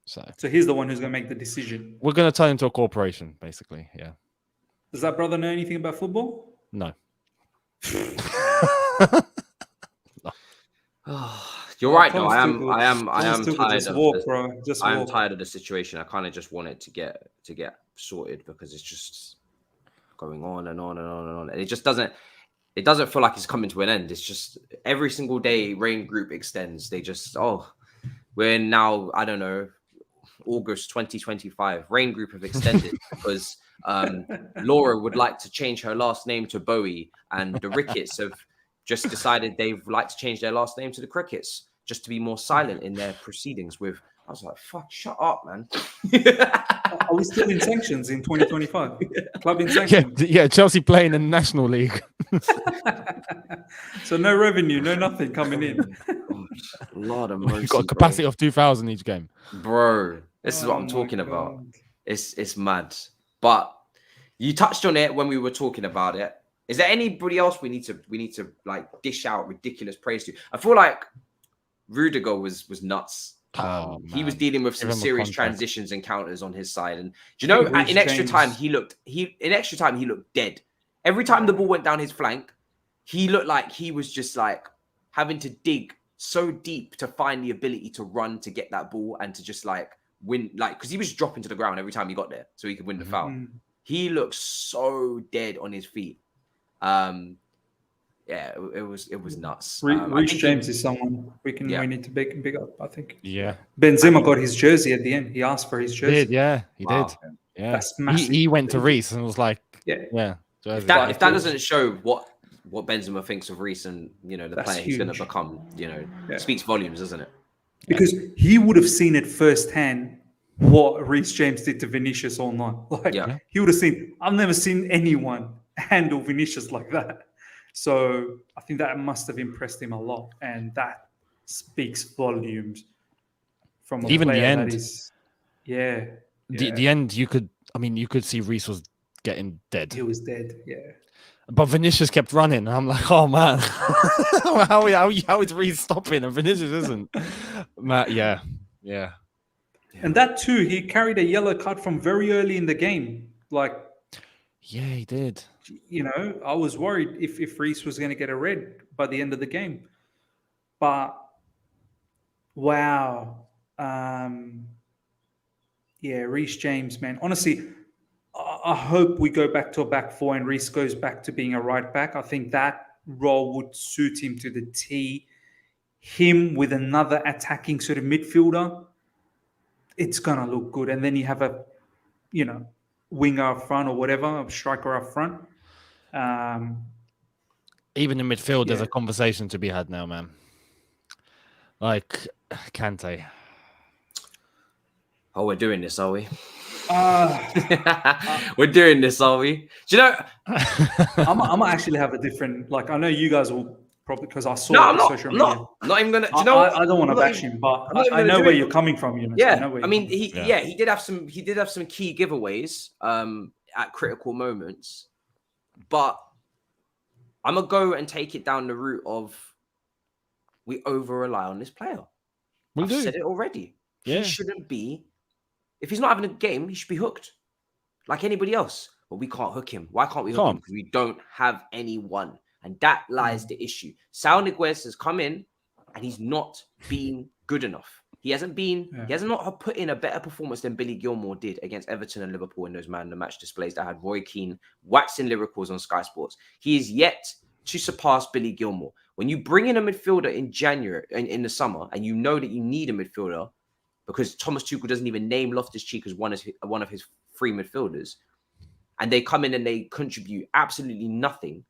So he's the one who's going to make the decision. We're going to turn into a corporation, basically. Yeah. Does that brother know anything about football? No. You're right, though. I am tired of tired of the situation. I kind of just want it to get sorted because it's just going on and on and on and on, and it just doesn't feel like it's coming to an end. It's just every single day Rain Group extends. They just we're now, I don't know, August 2025. Rain Group have extended because Laura would like to change her last name to Bowie, and the Ricketts have just decided they'd like to change their last name to the Crickets just to be more silent in their proceedings with. I was like, fuck, shut up, man. Are we still in sanctions in 2025? Club in sanctions? Yeah, Chelsea playing in the National League. So no revenue, no nothing coming in. A lot of money. You've got a capacity of 2,000 each game. Bro, this is what I'm talking about. It's mad. But you touched on it when we were talking about it. Is there anybody else we need to like dish out ridiculous praise to? I feel like Rudiger was nuts. He was dealing with some serious transitions and counters on his side, and do you know, in extra time he looked dead. Every time the ball went down his flank, he looked like he was just like having to dig so deep to find the ability to run to get that ball and to just like win, like because he was dropping to the ground every time he got there so he could win the foul. He looked so dead on his feet. Yeah, it was nuts. Reece James is someone we need to big up, I think. Yeah. Benzema got his jersey at the end. He asked for his jersey. He did. Yeah. That's massive. He went to Reece and was like, yeah. If that doesn't show what Benzema thinks of Reece and the player he's going to become, speaks volumes, doesn't it? Because he would have seen it firsthand what Reece James did to Vinicius all night. He would have seen. I've never seen anyone handle Vinicius like that. So I think that must have impressed him a lot, and that speaks volumes from a even player the end. That is, The end. You could see Reece was getting dead. He was dead. Yeah. But Vinicius kept running, and I'm like, oh man, how is Reece stopping and Vinicius isn't? Yeah. And that too, he carried a yellow card from very early in the game. Like, yeah, he did. I was worried if Reece was going to get a red by the end of the game. But wow, Reece James, man. Honestly, I hope we go back to a back four and Reece goes back to being a right back. I think that role would suit him to the T. Him with another attacking sort of midfielder, it's going to look good. And then you have a, winger up front or whatever, a striker up front. Even in midfield, there's a conversation to be had now, man. Like Kante. Oh, we're doing this, are we? We're doing this, are we? Do you know? I'm gonna actually have a different. Like, I know you guys will probably because I saw it on social media. I'm not even gonna. Do you know? I don't want to bash him, but I know where you're coming from. Yeah, he did have some key giveaways at critical moments, but I'm gonna go and take it down the route of we over rely on this player. I've said it already. He shouldn't be. If he's not having a game, he should be hooked, like anybody else. but we can't hook him. Why can't we hook him? Because we don't have anyone. And that lies the issue. Saul Niguez has come in and he's not been good enough. He hasn't not put in a better performance than Billy Gilmour did against Everton and Liverpool in those man of the match displays that had Roy Keane waxing lyricals on Sky Sports. He is yet to surpass Billy Gilmour. When you bring in a midfielder in January, in the summer, and you know that you need a midfielder because Thomas Tuchel doesn't even name Loftus-Cheek as one of his free midfielders, and they come in and they contribute absolutely nothing,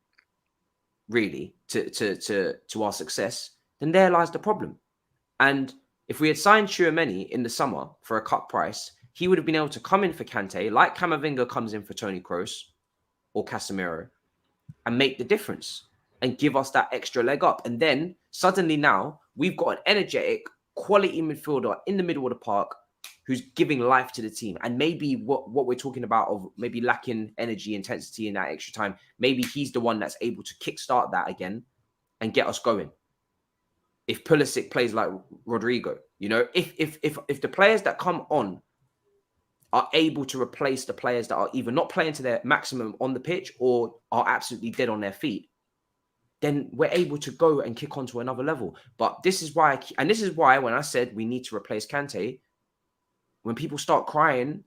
really, to our success, then there lies the problem. And if we had signed Tchouaméni in the summer for a cut price, he would have been able to come in for Kante, like Camavinga comes in for Toni Kroos or Casemiro, and make the difference and give us that extra leg up. And then suddenly now we've got an energetic, quality midfielder in the middle of the park who's giving life to the team. And maybe what we're talking about of maybe lacking energy, intensity in that extra time, maybe he's the one that's able to kickstart that again and get us going. If Pulisic plays like Rodrigo, you know, if the players that come on are able to replace the players that are either not playing to their maximum on the pitch or are absolutely dead on their feet, then we're able to go and kick on to another level. But this is why, when I said we need to replace Kante, when people start crying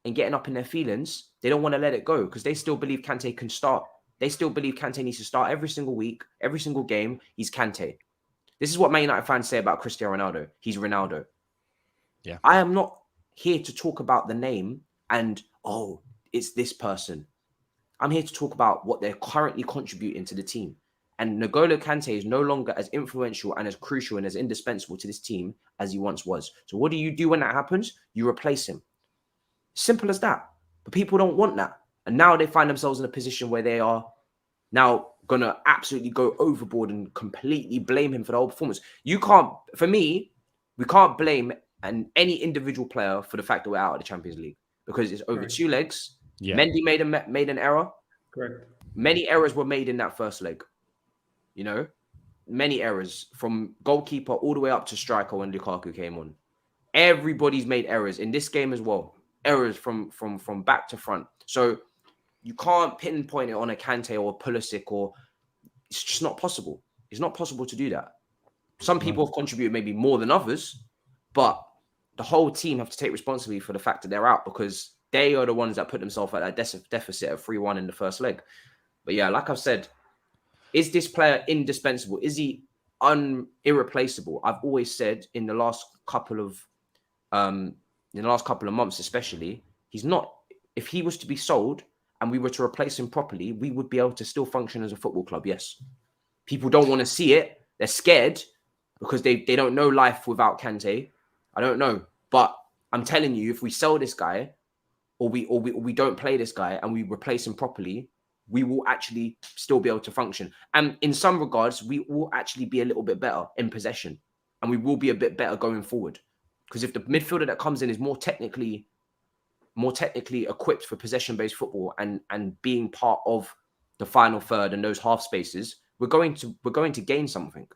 and getting up in their feelings, they don't want to let it go because they still believe Kante can start. They still believe Kante needs to start every single week, every single game. He's Kante. This is what Man United fans say about Cristiano Ronaldo. He's Ronaldo. Yeah. I am not here to talk about the name and, oh, it's this person. I'm here to talk about what they're currently contributing to the team. And N'Golo Kante is no longer as influential and as crucial and as indispensable to this team as he once was. So what do you do when that happens? You replace him. Simple as that. But people don't want that. And now they find themselves in a position where they are now going to absolutely go overboard and completely blame him for the whole performance. We can't blame any individual player for the fact that we're out of the Champions League because it's over 2 legs. Yeah. Mendy made an error. Correct. Many errors were made in that first leg. You know, many errors from goalkeeper all the way up to striker when Lukaku came on. Everybody's made errors in this game as well. Errors from back to front. So you can't pinpoint it on a Kante or a Pulisic, or it's just not possible. It's not possible to do that. Some people have contributed maybe more than others, but the whole team have to take responsibility for the fact that they're out because they are the ones that put themselves at that deficit of 3-1 in the first leg. But yeah, like I've said, is this player indispensable? Is he irreplaceable? I've always said in the last couple of months, especially, he's not. If he was to be sold and we were to replace him properly, we would be able to still function as a football club. Yes, people don't want to see it; they're scared because they don't know life without Kante. I don't know, but I'm telling you, if we sell this guy, or we don't play this guy and we replace him properly, we will actually still be able to function. And in some regards, we will actually be a little bit better in possession. And we will be a bit better going forward. Because if the midfielder that comes in is more technically equipped for possession-based football and being part of the final third and those half spaces, we're going to gain something.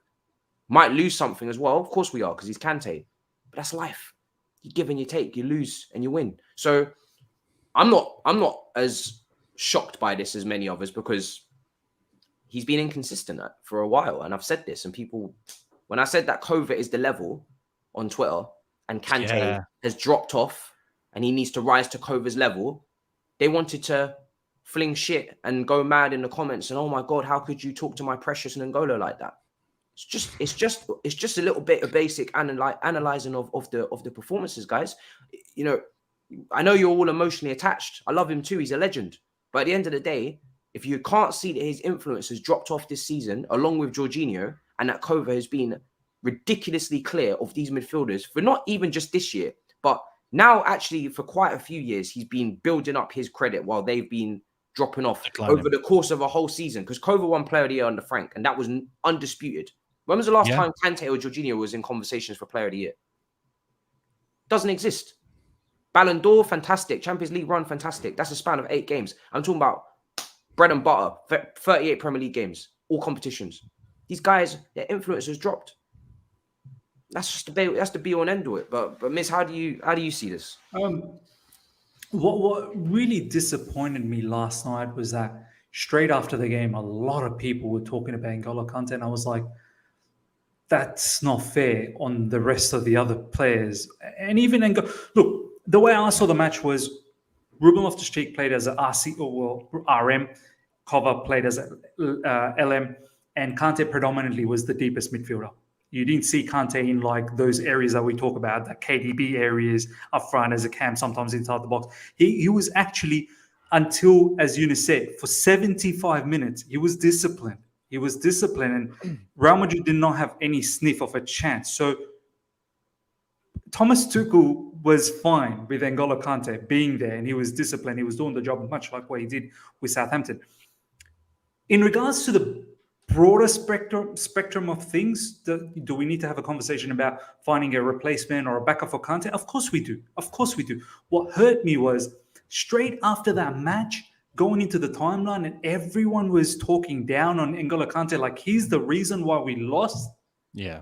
Might lose something as well. Of course we are, because he's Kante. But that's life. You give and you take, you lose and you win. So I'm not as shocked by this as many others because he's been inconsistent for a while. And I've said this, and people, when I said that Kova is the level on Twitter and Kante has dropped off and he needs to rise to Kova's level, they wanted to fling shit and go mad in the comments and, oh my God, how could you talk to my precious N'Golo like that? It's just a little bit of basic analyzing of the performances, guys. You know, I know you're all emotionally attached. I love him too. He's a legend. But at the end of the day, if you can't see that his influence has dropped off this season, along with Jorginho, and that Kova has been ridiculously clear of these midfielders for not even just this year, but now actually for quite a few years, he's been building up his credit while they've been dropping off over the course of a whole season. Because Kova won Player of the Year under Frank, and that was undisputed. When was the last time Kante or Jorginho was in conversations for Player of the Year? Doesn't exist. Ballon d'Or, fantastic. Champions League run, fantastic. That's a span of 8 games. I'm talking about bread and butter, 38 Premier League games, all competitions. These guys, their influence has dropped. That's just the be all and end all it. But Miz, how do you see this? What really disappointed me last night was that straight after the game, a lot of people were talking about N'Golo Kante, and I was like, that's not fair on the rest of the other players. And even look, the way I saw the match was Ruben Loftus-Cheek played as an RM, Kova played as a LM, and Kante predominantly was the deepest midfielder. You didn't see Kante in like those areas that we talk about, the KDB areas up front as a cam, sometimes inside the box. He was actually, until, as Younes said, for 75 minutes, he was disciplined. He was disciplined, and Real Madrid did not have any sniff of a chance. So Thomas Tuchel was fine with N'Golo Kante being there, and he was disciplined. He was doing the job much like what he did with Southampton. In regards to the broader spectrum of things, do we need to have a conversation about finding a replacement or a backup for Kante? Of course we do. Of course we do. What hurt me was straight after that match, going into the timeline, and everyone was talking down on N'Golo Kante like he's the reason why we lost. Yeah.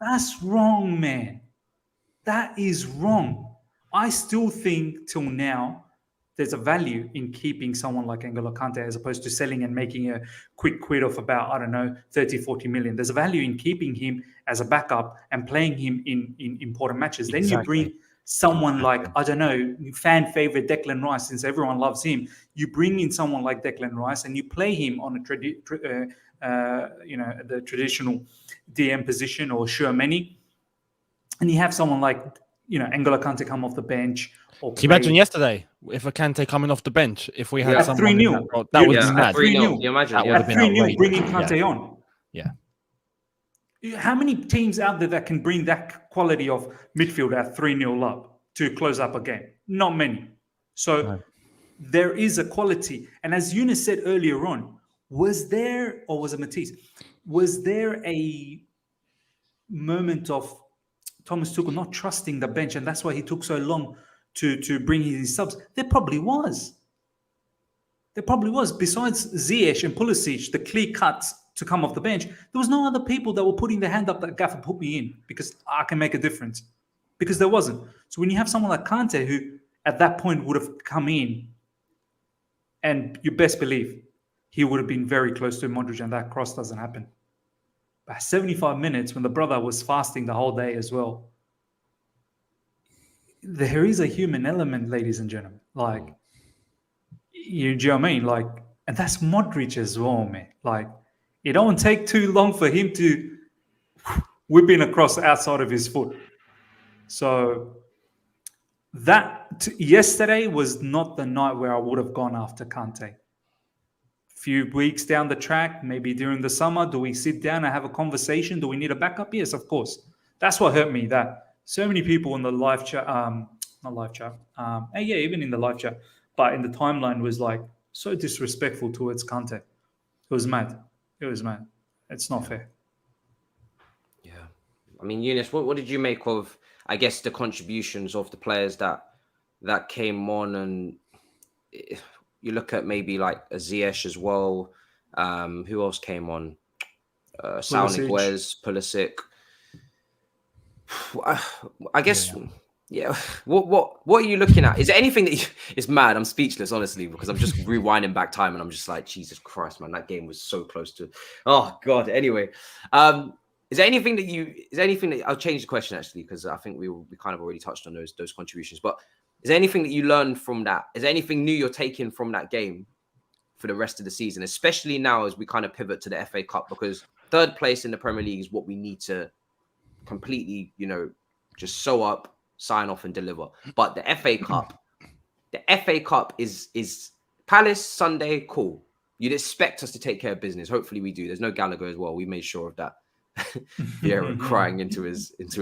That's wrong, man. That is wrong. I still think till now there's a value in keeping someone like N'Golo Kante as opposed to selling and making a quick quid of about, 30, 40 million. There's a value in keeping him as a backup and playing him in important matches. Then you bring someone like, fan favorite Declan Rice, since everyone loves him. You bring in someone like Declan Rice and you play him on the traditional DM position or Shermani. And you have someone like, N'Golo Kante come off the bench. Can you imagine yesterday if a Kante coming off the bench? If we had someone 3-0, that would be mad. 3-0. You imagine that would have been 3-0 bringing Kante on. Yeah. How many teams out there that can bring that quality of midfield at 3-0 up to close up a game? Not many. So there is a quality. And as Younes said earlier on, was there a moment of Thomas Tuchel not trusting the bench, and that's why he took so long to bring his subs? There probably was. Besides Ziyech and Pulisic, the clear cuts to come off the bench, there was no other people that were putting their hand up that Gaffer put me in because I can make a difference. Because there wasn't. So when you have someone like Kante who at that point would have come in, and you best believe he would have been very close to Modric, and that cross doesn't happen. By 75 minutes, when the brother was fasting the whole day as well, there is a human element, ladies and gentlemen. Like, you know what I mean? Like, and that's Modric as well, man. Like, it don't take too long for him to whip in across outside of his foot. So that yesterday was not the night where I would have gone after Kante. Few weeks down the track, maybe during the summer, do we sit down and have a conversation? Do we need a backup? Yes, of course. That's what hurt me, that so many people in the live chat, even in the live chat, but in the timeline was like so disrespectful towards Kante. It was mad. It's not fair. Yeah. I mean, Younes, what did you make of, I guess, the contributions of the players that came on? And you look at maybe like a Ziyech as well. Who else came on? Pulisic. I guess, yeah. What are you looking at? Is there anything that it's mad? I'm speechless, honestly, because I'm just rewinding back time and I'm just like, Jesus Christ, man, that game was so close to. Oh God. Anyway, is there anything that I'll change the question actually, because I think we kind of already touched on those contributions, but. Is there anything that you learned from that? Is there anything new you're taking from that game for the rest of the season, especially now as we kind of pivot to the FA Cup? Because third place in the Premier League is what we need to completely, just sew up, sign off and deliver. But the FA Cup is Palace Sunday, cool. You'd expect us to take care of business. Hopefully we do. There's no Gallagher as well. We made sure of that. Vieira crying into his hands.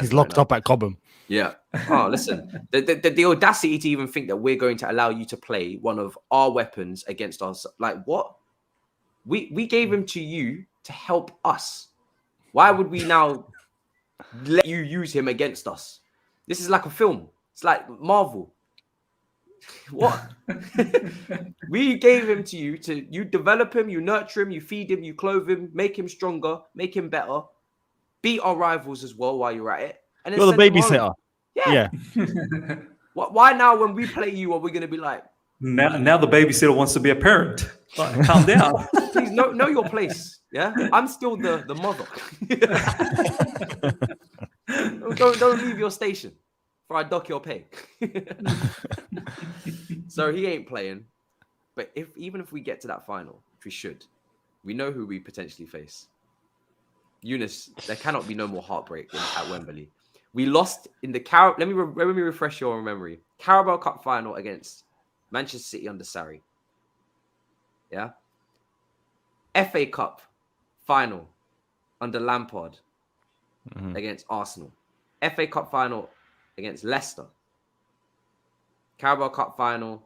He's locked up at Cobham. Yeah. Oh, listen. The audacity to even think that we're going to allow you to play one of our weapons against us. Like what? We gave him to you to help us. Why would we now let you use him against us? This is like a film. It's like Marvel. What? We gave him to you develop him, you nurture him, you feed him, you clothe him, make him stronger, make him better, beat our rivals as well while you're at it. And you're the babysitter. Yeah. Why now when we play you are we going to be like, now the babysitter wants to be a parent? Like, calm down. please know your place. Yeah, I'm still the mother. don't leave your station, for I dock your pay. So he ain't playing. But even if we get to that final, which we should, we know who we potentially face. Younes, there cannot be no more heartbreak at Wembley. We lost in the let me refresh your memory. Carabao Cup final against Manchester City under Sarri. Yeah. FA Cup final under Lampard against Arsenal. FA Cup final against Leicester. Carabao Cup final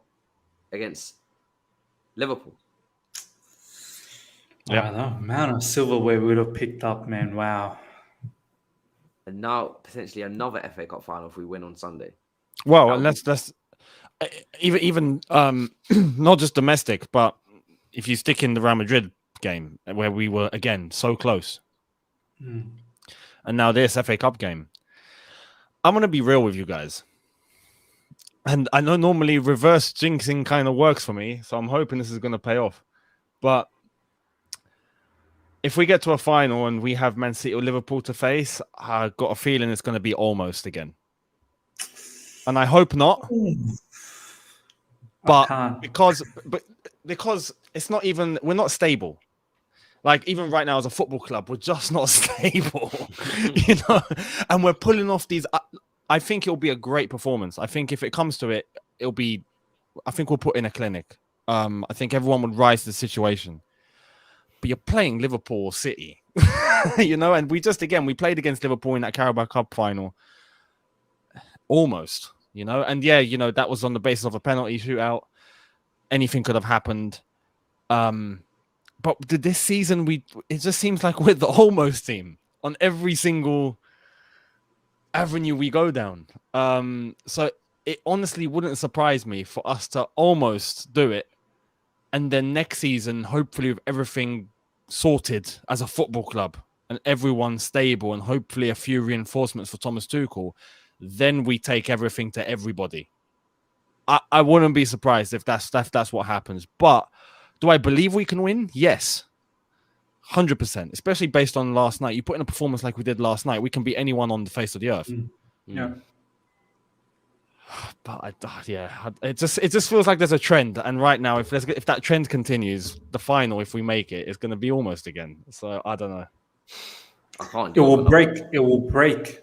against Liverpool. Yeah, the amount of silverware we would have picked up, man. Wow. And now potentially another FA Cup final if we win on Sunday. Well, and that's even not just domestic, but if you stick in the Real Madrid game where we were again so close, and now this FA Cup game, I'm gonna be real with you guys. And I know normally reverse jinxing kind of works for me, so I'm hoping this is going to pay off. But if we get to a final and we have Man City or Liverpool to face, I've got a feeling it's going to be almost again. And I hope not. But because it's not even, we're not stable. Like even right now as a football club, we're just not stable, you know, and we're pulling off these. I think it'll be a great performance. I think if it comes to it, I think we'll put in a clinic. I think everyone would rise to the situation. But you're playing Liverpool or City, you know, and we played against Liverpool in that Carabao Cup final. Almost, you know, and yeah, you know, that was on the basis of a penalty shootout. Anything could have happened. But this season, it just seems like we're the almost team on every single avenue we go down. So it honestly wouldn't surprise me for us to almost do it. And then next season, hopefully with everything sorted as a football club and everyone stable and hopefully a few reinforcements for Thomas Tuchel, then we take everything to everybody. I wouldn't be surprised if that's what happens. But do I believe we can win? Yes. 100%, especially based on last night. You put in a performance like we did last night, we can beat anyone on the face of the earth. Yeah. But it just feels like there's a trend, and right now, if that trend continues, the final, if we make it, is going to be almost again. So I don't know. I can't. It will break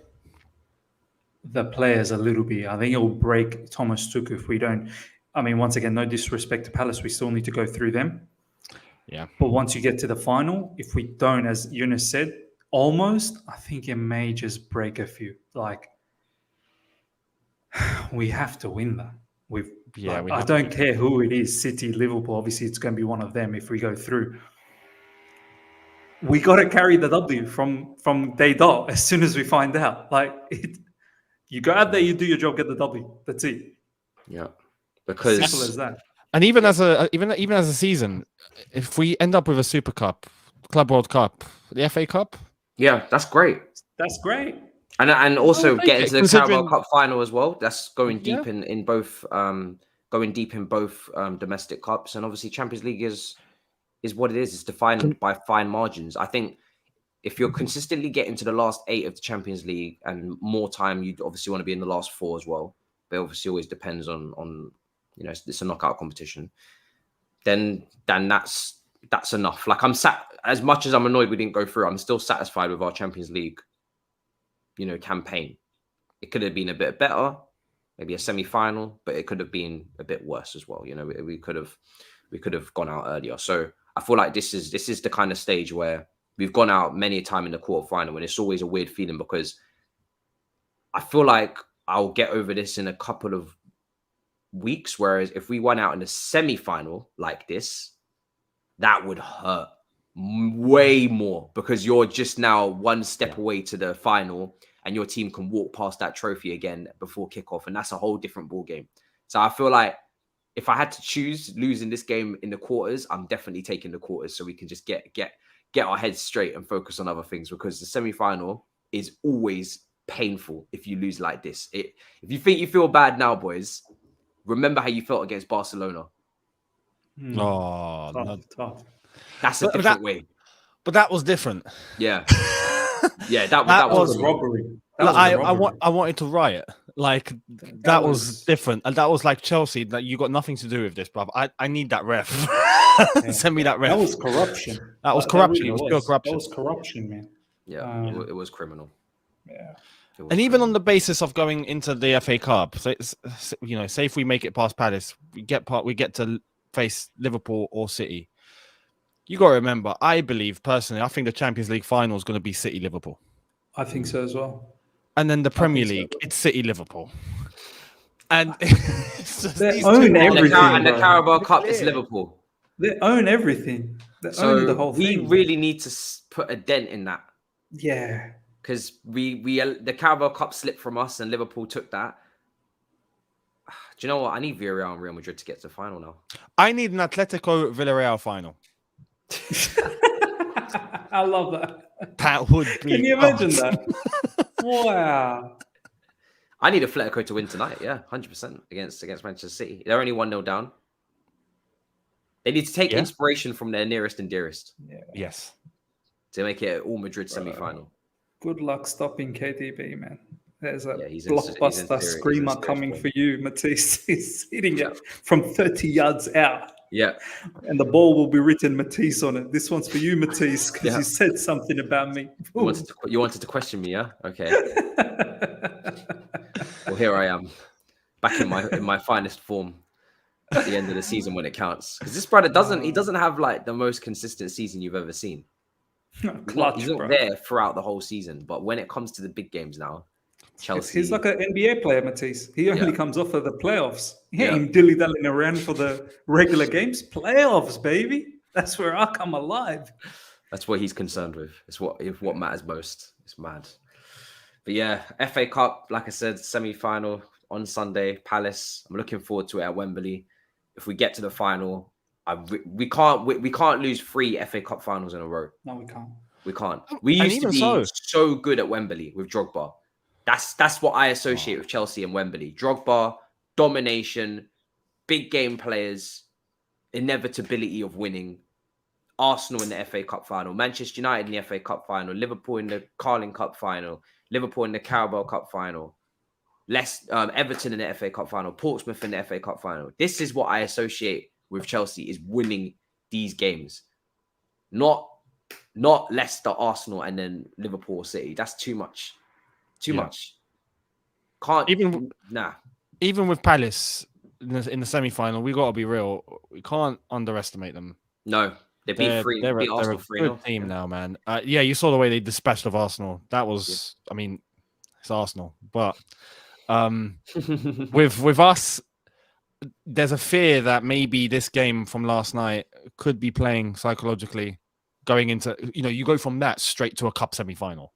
the players a little bit. I think it will break Thomas Tuchel if we don't. I mean, once again, no disrespect to Palace, we still need to go through them. Yeah. But once you get to the final, if we don't, as Younes said, almost, I think it may just break a few. Like, we have to win that. I don't care who it is, City, Liverpool. Obviously, it's going to be one of them if we go through. We got to carry the W from day dot as soon as we find out. Like, you go out there, you do your job, get the W. That's it. Yeah, because simple as that. And even as a season, if we end up with a Super Cup, Club World Cup, the FA Cup, yeah, that's great. That's great. And also getting to the Carabao Cup final as well. That's going deep in both domestic cups, and obviously Champions League is what it is. It's defined by fine margins. I think if you're consistently getting to the last 8 of the Champions League and more time, you'd obviously want to be in the last 4 as well. But obviously always depends on you know, it's a knockout competition. Then that's enough. Like as much as I'm annoyed we didn't go through, I'm still satisfied with our Champions League, you know, campaign. It could have been a bit better, maybe a semi-final, but it could have been a bit worse as well. You know, we could have gone out earlier. So I feel like this is the kind of stage where we've gone out many a time in the quarterfinal, and it's always a weird feeling because I feel like I'll get over this in a couple of weeks. Whereas if we went out in a semi-final like this, that would hurt way more because you're just now one step away to the final and your team can walk past that trophy again before kickoff. And that's a whole different ball game. So I feel like if I had to choose losing this game in the quarters, I'm definitely taking the quarters so we can just get our heads straight and focus on other things, because the semi-final is always painful if you lose like this. If you think you feel bad now, boys, remember how you felt against Barcelona. Tough. That's a different way. But that was different. Yeah. Yeah, that was robbery. I wanted to riot. Like that was different, and that was like Chelsea. That you got nothing to do with this, bruv. I need that ref. Send me that ref. That was corruption. That was corruption. Really it was pure corruption. That was corruption, man. Yeah, it was criminal. Yeah. And even on the basis of going into the FA Cup, so it's, you know, say if we make it past Palace, we get to face Liverpool or City. You got to remember, I believe personally, I think the Champions League final is going to be City Liverpool. I think so as well. And then the Premier League, it's City Liverpool. And they own everything. And the Carabao Cup is Liverpool. They own everything. They own the whole thing. We really need to put a dent in that. Yeah. Because the Carabao Cup slipped from us and Liverpool took that. Do you know what? I need Villarreal and Real Madrid to get to the final now. I need an Atletico Villarreal final. I love that. That would be. Can you imagine that? Wow. I need Atletico to win tonight. Yeah, 100% against Manchester City. They're only 1-0 down. They need to take inspiration from their nearest and dearest. Yeah. Yes. To make it an all Madrid semi-final. Good luck stopping KDB, man. There's a he's blockbuster screamer coming for you, Matisse. He's hitting it from 30 yards out. Yeah. And the ball will be written Matisse on it. This one's for you, Matisse, because you said something about me. You wanted to question me, yeah? Okay. Well, here I am, back in my finest form at the end of the season when it counts. Because this brother doesn't have like the most consistent season you've ever seen. He's not there throughout the whole season, but when it comes to the big games now, Chelsea. He's like an NBA player, Matisse. He only comes off of the playoffs. He ain't dilly-dallying around for the regular games. Playoffs, baby. That's where I come alive. That's what he's concerned with. It's what matters most. It's mad. But yeah, FA Cup, like I said, semi-final on Sunday, Palace. I'm looking forward to it at Wembley. If we get to the final, we can't lose 3 FA Cup finals in a row. No, we can't. We can't. We used to be so good at Wembley with Drogba. That's what I associate with Chelsea and Wembley. Drogba, domination, big game players, inevitability of winning. Arsenal in the FA Cup final, Manchester United in the FA Cup final, Liverpool in the Carling Cup final, Liverpool in the Carabao Cup final, Everton in the FA Cup final, Portsmouth in the FA Cup final. This is what I associate with Chelsea, is winning these games. Not Leicester, Arsenal, and then Liverpool or City. That's too much. Too much. Even with Palace in the semi-final, we got to be real. We can't underestimate them. No, they beat Arsenal 3-0. Good team now, man. You saw the way they dispatched of Arsenal. That was, I mean, it's Arsenal, but with us, there's a fear that maybe this game from last night could be playing psychologically, going into, you go from that straight to a cup semi-final.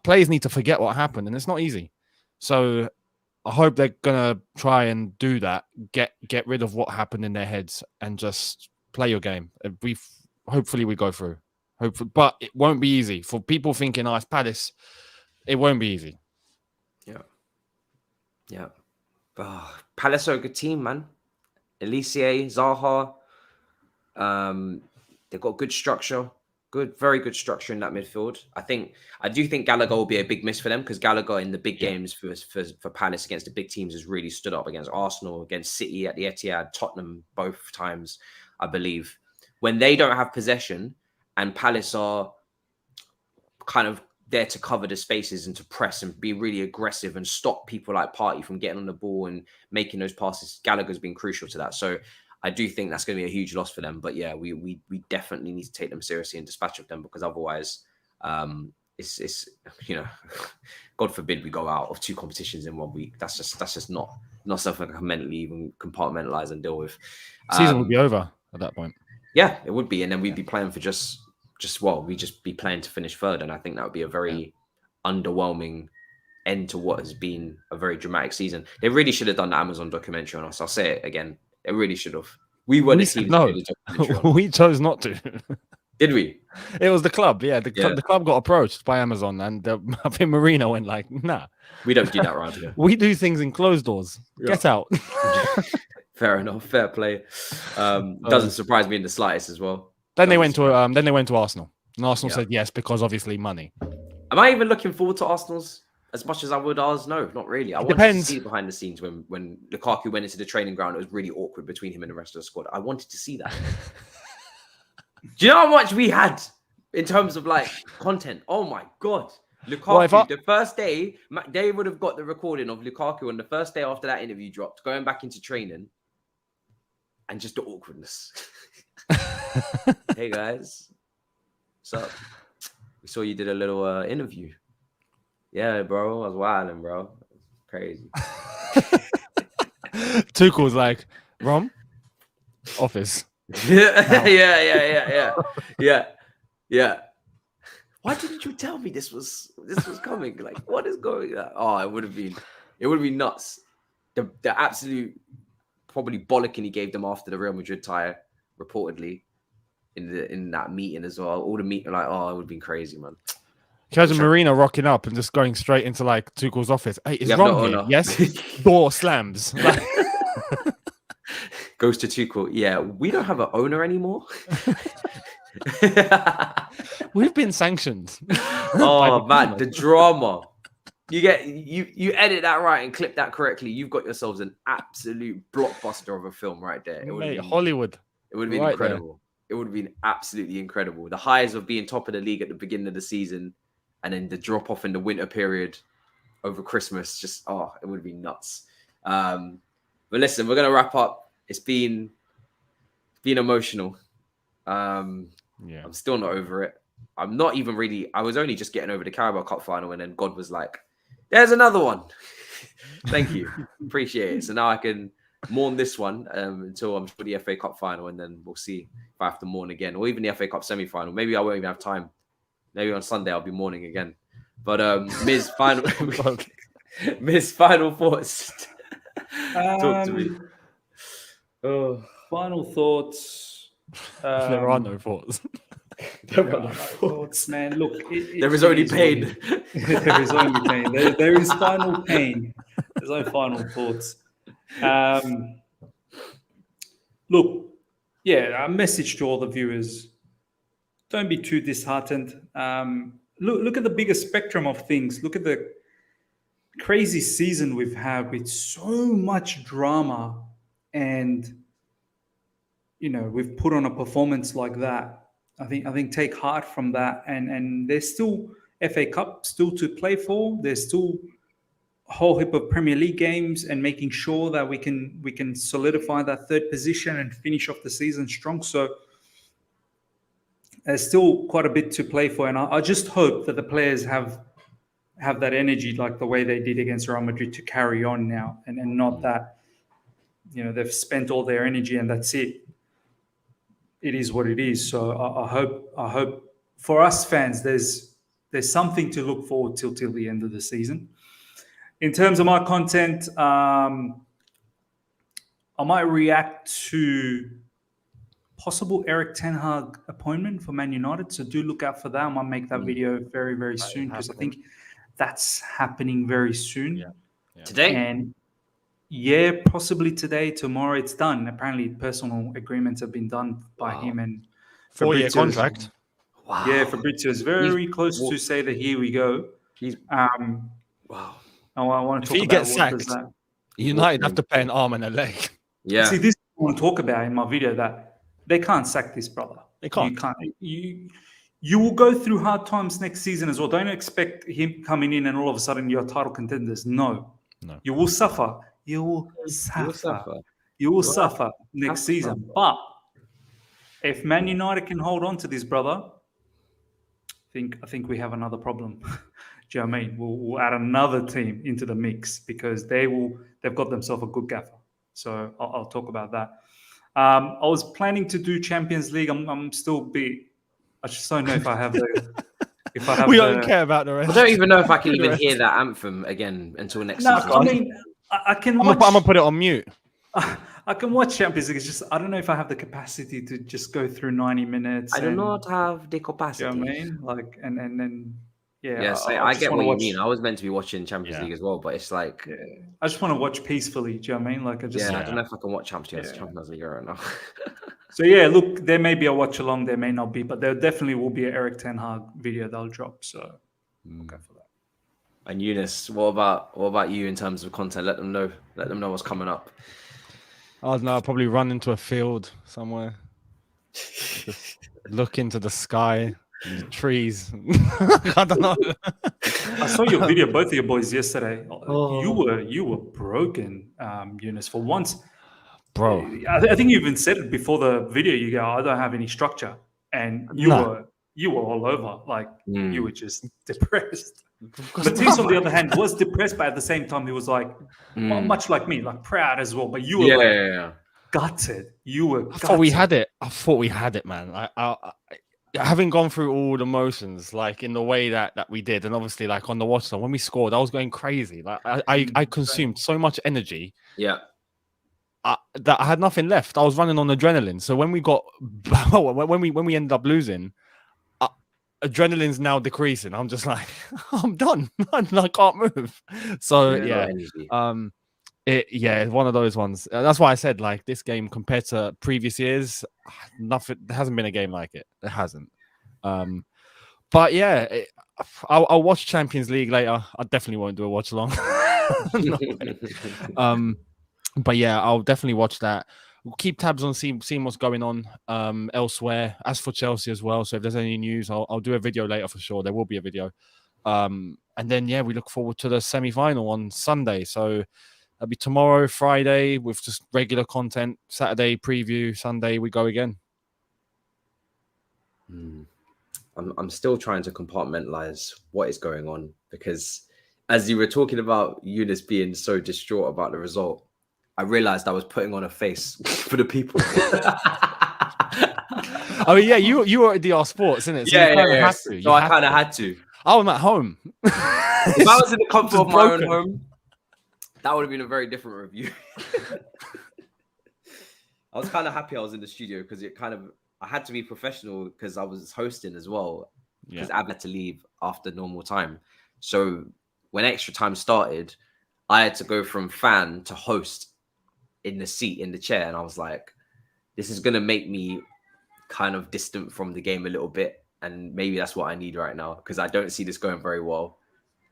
Players need to forget what happened, and it's not easy. So I hope they're gonna try and do that. Get rid of what happened in their heads and just play your game. Hopefully we go through. But it won't be easy for people thinking, it's Palace. It won't be easy. Yeah. Palace are a good team, man. Elise, Zaha. They've got good structure. Very good structure in that midfield. I do think Gallagher will be a big miss for them, because Gallagher in the big games for Palace against the big teams has really stood up against Arsenal, against City at the Etihad, Tottenham both times, I believe. When they don't have possession and Palace are kind of there to cover the spaces and to press and be really aggressive and stop people like Partey from getting on the ball and making those passes, Gallagher's been crucial to that. So I do think that's going to be a huge loss for them. But yeah, we definitely need to take them seriously and dispatch of them, because otherwise, it's God forbid we go out of 2 competitions in 1 week. That's just not something I can mentally even compartmentalize and deal with. Season would be over at that point. Yeah, it would be, and then we'd be playing for we'd just be playing to finish third, and I think that would be a very underwhelming end to what has been a very dramatic season. They really should have done the Amazon documentary on us. I'll say it again. It really should have. We were the team. No, we chose not to. Did we? It was the club. Yeah, the Yeah. club got approached by Amazon, and I think Marino went like, "Nah, We don't do that around here. we do things in closed doors. Get out." Fair enough. Fair play. Doesn't surprise me in the slightest as well. Then they went to Arsenal, and Arsenal Yeah. said yes because obviously money. Am I even looking forward to Arsenal's as much as I would ours? No, not really. I wanted depends. to see behind the scenes when Lukaku went into the training ground. It was really awkward between him and the rest of the squad. I wanted to see that. Do you know how much we had in terms of like content? Oh my god. Lukaku, the first day, they would have got the recording of Lukaku on the first day after that interview dropped, going back into training, and just the awkwardness. Hey guys, what's up? We saw you did a little interview. Yeah, bro, I was wilding, bro. Crazy. Tuchel's like, Rom, office. Yeah. Why didn't you tell me this was coming? Like, what is going on? Oh, it would have been nuts. The absolute probably bollocking he gave them after the Real Madrid tie, reportedly, in that meeting as well. All the meeting, like, oh, it would have been crazy, man. Cousin Marino rocking up and just going straight into like Tuchel's office. Hey, is Rom here? Yes. Door slams. Goes to Tuchel. Yeah, we don't have an owner anymore. We've been sanctioned. Oh man, the drama. You edit that right and clip that correctly. You've got yourselves an absolute blockbuster of a film right there. Hollywood. It would have been incredible. It would have been absolutely incredible. The highs of being top of the league at the beginning of the season, and then the drop off in the winter period over Christmas. It would have been nuts. But listen, we're gonna wrap up. It's been emotional. I'm still not over it. I'm not even really. I was only just getting over the Carabao Cup final, and then God was like, "There's another one." Thank you, appreciate it. So now I can mourn this one until I'm for the FA Cup final, and then we'll see if I have to mourn again, or even the FA Cup semi-final. Maybe I won't even have time. Maybe on Sunday I'll be mourning again. But Miz, final thoughts. Talk to me. Oh, final thoughts. There are no thoughts. There are no thoughts, man. Look, there is only pain. There is only pain. There is final pain. There's no final thoughts. Look, our message to all the viewers: don't be too disheartened. Look at the bigger spectrum of things. Look at the crazy season we've had with so much drama, and we've put on a performance like that. I think take heart from that, and there's still FA Cup still to play for. There's still a whole heap of Premier League games, and making sure that we can solidify that third position and finish off the season strong. So there's still quite a bit to play for, and I just hope that the players have that energy like the way they did against Real Madrid to carry on now, and not that they've spent all their energy and that's it. It is what it is. So I hope for us fans, there's something to look forward till the end of the season. In terms of my content, I might react to possible Eric Ten Hag appointment for Man United. So do look out for that. I might make that video very, very soon, because I think that's happening very soon. Yeah. Today? And possibly today, tomorrow. It's done. Apparently, personal agreements have been done by him and 4-year contract. Wow. Yeah, Fabrizio is very close to say that here we go. Wow. I want to talk If he about gets sacked, United have to pay an arm and a leg. Yeah. See, this I want to talk about in my video, that they can't sack this brother. They can't. You can't. You will go through hard times next season as well. Don't expect him coming in and all of a sudden you're title contenders. No. You will suffer. You will suffer next season. But if Man United can hold on to this brother, I think we have another problem. Do you know what I mean? We'll add another team into the mix, because they've got themselves a good gaffer. So I'll talk about that. I was planning to do Champions League. I'm still a bit. I just don't know if I have the. We don't care about the rest. I don't even know if I can even hear that anthem again until next season. I mean, I can. I'm gonna put it on mute. I can watch Champions League. It's just I don't know if I have the capacity to just go through 90 minutes. I do not have the capacity. You know what I mean? Like, and then Yes, I I just get wanna what watch, you mean. I was meant to be watching Champions League as well, but it's like, I just want to watch peacefully. Do you know what I mean? Like, I just I don't know if I can watch Champions League right now. So yeah, look, there may be a watch along, there may not be, but there definitely will be an Eric Ten Hag video that'll drop. So okay for that. And Younes, what about you in terms of content? Let them know what's coming up. I don't know. I'll probably run into a field somewhere. Just look into the sky, and the trees. I don't know. I saw your video, both of your boys yesterday. You were broken, Younes. For once, Bro. I think you even said it before the video. You go, I don't have any structure, and you were all over. Like you were just depressed. Matisse, on the other hand, was depressed, but at the same time, he was like, much like me, like proud as well. But you were gutted. You were. Gutted. I thought we had it. I thought we had it, man. I having gone through all the motions, like in the way that we did, and obviously, like on the watch when we scored, I was going crazy. Like I consumed so much energy. Yeah. That I had nothing left. I was running on adrenaline. So when we got when we ended up losing, adrenaline's now decreasing. I'm just like, I'm done. I can't move. So it's one of those ones. That's why I said like this game compared to previous years, nothing. There hasn't been a game like it. There hasn't. But yeah, I'll watch Champions League later. I definitely won't do a watch along. But yeah, I'll definitely watch that. We'll keep tabs on seeing what's going on elsewhere. As for Chelsea as well, so if there's any news, I'll do a video later for sure. There will be a video. And then we look forward to the semi-final on Sunday. So that'll be tomorrow, Friday, with just regular content. Saturday preview, Sunday we go again. I'm still trying to compartmentalize what is going on, because as you were talking about Younes being so distraught about the result, I realized I was putting on a face for the people. Oh yeah, you were at DR Sports, isn't it? So I kind of had to. I'm at home. If I was in the comfort of my own home, that would have been a very different review. I was kind of happy I was in the studio because I had to be professional because I was hosting as well. Because I had to leave after normal time. So when extra time started, I had to go from fan to host in the seat, in the chair. And I was like, this is going to make me kind of distant from the game a little bit. And maybe that's what I need right now, because I don't see this going very well.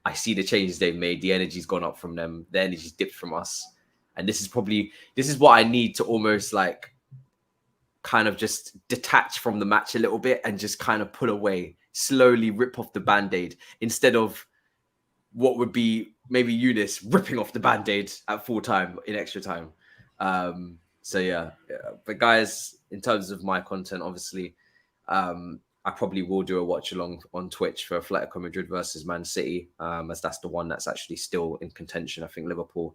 I see the changes they've made. The energy's gone up from them. The energy's dipped from us. And this is what I need to almost like kind of just detach from the match a little bit and just kind of pull away, slowly rip off the Band-Aid, instead of what would be maybe Younes ripping off the Band-Aid at full time in extra time. But guys, in terms of my content, obviously, I probably will do a watch along on Twitch for Atletico Madrid versus Man City, as that's the one that's actually still in contention. I think Liverpool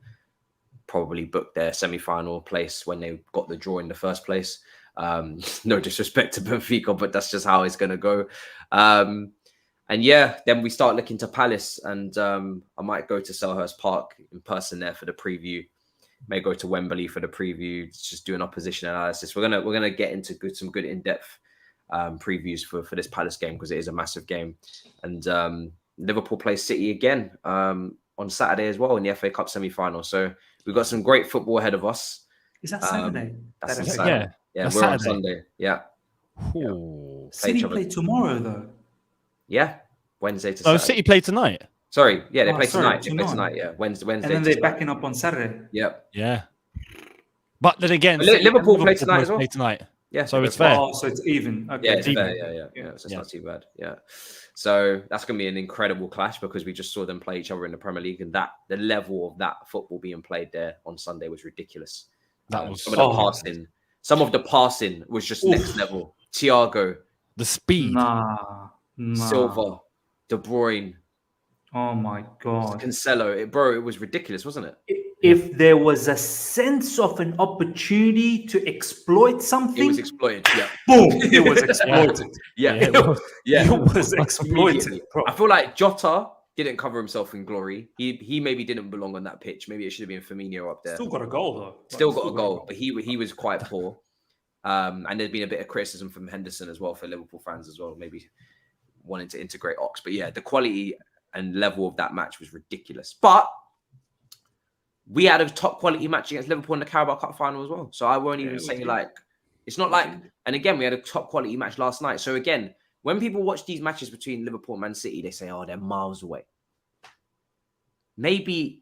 probably booked their semi-final place when they got the draw in the first place. No disrespect to Benfica, but that's just how it's going to go. Then we start looking to Palace, and I might go to Selhurst Park in person there for the preview. May go to Wembley for the preview, just doing opposition analysis. We're gonna get into some good in-depth previews for this Palace game, because it is a massive game. And Liverpool plays City again on Saturday as well in the FA Cup semi-final. So we've got some great football ahead of us. Is that Saturday? That's on Saturday. Yeah, we're Saturday. On Sunday. Yeah. City play tomorrow though. Yeah, Wednesday to Saturday. City play tonight. Sorry, they play tonight. They play tonight, yeah. Wednesday. And then they're backing up on Saturday. Yep. Yeah. But then again, Liverpool play tonight as well. Play tonight. Yeah. So it's fair. Oh, so it's even. Okay. Yeah, it's fair. Yeah. So it's not too bad. Yeah. So that's going to be an incredible clash, because we just saw them play each other in the Premier League, and the level of that football being played there on Sunday was ridiculous. That was some of the passing was just next level. Thiago, the speed, Silva, De Bruyne. Oh my God. Cancelo. It was ridiculous, wasn't it? If there was a sense of an opportunity to exploit something, it was exploited. Yeah. Boom. It was exploited. It was exploited. Bro. I feel like Jota didn't cover himself in glory. He maybe didn't belong on that pitch. Maybe it should have been Firmino up there. Still got a goal though. Still got a goal, but he was quite poor. And there's been a bit of criticism from Henderson as well for Liverpool fans as well, maybe wanting to integrate Ox. But yeah, the quality and level of that match was ridiculous. But we had a top quality match against Liverpool in the Carabao Cup final as well. So I won't even say like, it's not like, and again, we had a top quality match last night. So again, when people watch these matches between Liverpool and Man City, they say, oh, they're miles away. Maybe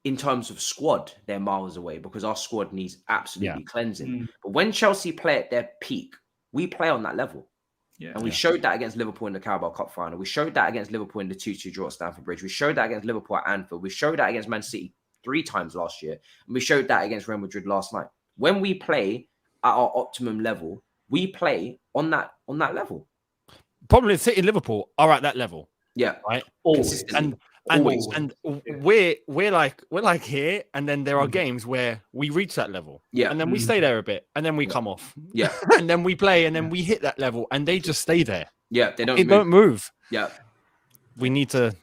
in terms of squad, they're miles away because our squad needs absolutely cleansing. But when Chelsea play at their peak, we play on that level. Yeah, and we showed that against Liverpool in the Carabao Cup final. We showed that against Liverpool in the 2-2 draw at Stamford Bridge. We showed that against Liverpool at Anfield. We showed that against Man City 3 times last year. And we showed that against Real Madrid last night. When we play at our optimum level, we play on that level. Probably City and Liverpool are at that level. Yeah. Right? Always. And we're like here, and then there are games where we reach that level, and then we stay there a bit, and then we come off, and then we play, and then we hit that level, and they just stay there. They don't move. Yeah, we need to.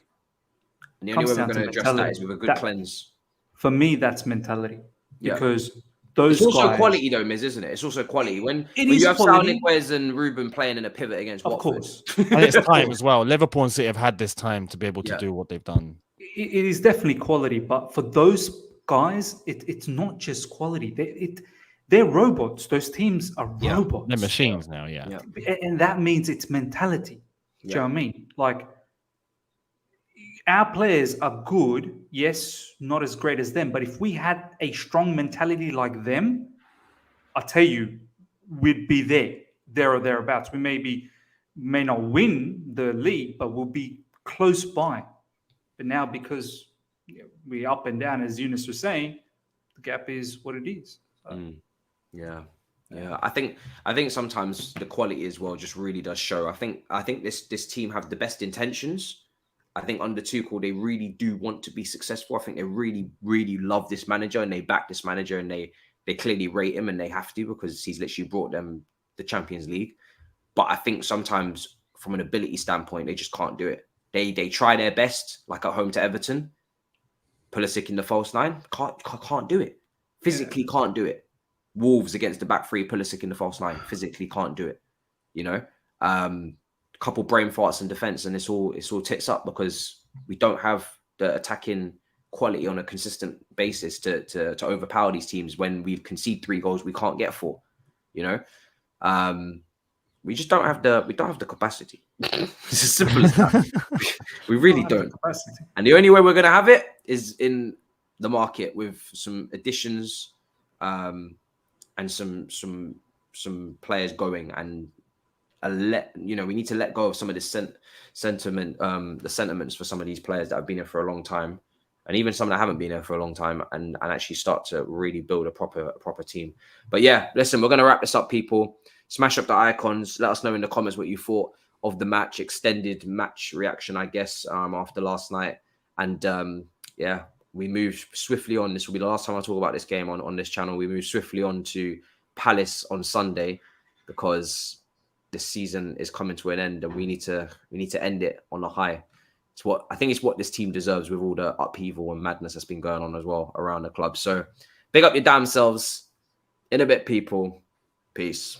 And the only way we're going to address that is with a good cleanse. For me, that's mentality, because those it's also guys, quality though, Miz, isn't it? It's also quality when you have Saul-Niguez and Ruben playing in a pivot against Watford. Of course. And it's time as well. Liverpool and City have had this time to be able to do what they've done. It is definitely quality, but for those guys, it's not just quality. They're robots. Those teams are robots. They're machines now, and that means it's mentality. Do you know what I mean? Like, our players are good, yes, not as great as them. But if we had a strong mentality like them, I tell you, we'd be there or thereabouts. We may not win the league, but we'll be close by. But now, because we're up and down, as Younes was saying, the gap is what it is. So. Yeah. I think sometimes the quality as well just really does show. I think this team have the best intentions. I think under Tuchel, they really do want to be successful. I think they really, really love this manager and they back this manager and they clearly rate him and they have to because he's literally brought them the Champions League. But I think sometimes from an ability standpoint, they just can't do it. They try their best, like at home to Everton. Pulisic in the false nine, can't do it. Physically can't do it. Wolves against the back three, Pulisic in the false nine, physically can't do it. You know, couple brain farts in defense and it's all tits up because we don't have the attacking quality on a consistent basis to overpower these teams when we concede 3 goals we can't get 4. You know, we just don't have the capacity. It's as simple as that. We really don't. And the only way we're going to have it is in the market with some additions and some players going and we need to let go of some of this sentiment, the sentiments for some of these players that have been here for a long time, and even some that haven't been here for a long time, and actually start to really build a proper team. But yeah, listen, we're going to wrap this up, people. Smash up the icons. Let us know in the comments what you thought of the match, extended match reaction, I guess, after last night. And we moved swiftly on. This will be the last time I talk about this game on this channel. We moved swiftly on to Palace on Sunday because this season is coming to an end and we need to end it on a high. It's what this team deserves with all the upheaval and madness that's been going on as well around the club. So big up your damn selves. In a bit, people. Peace.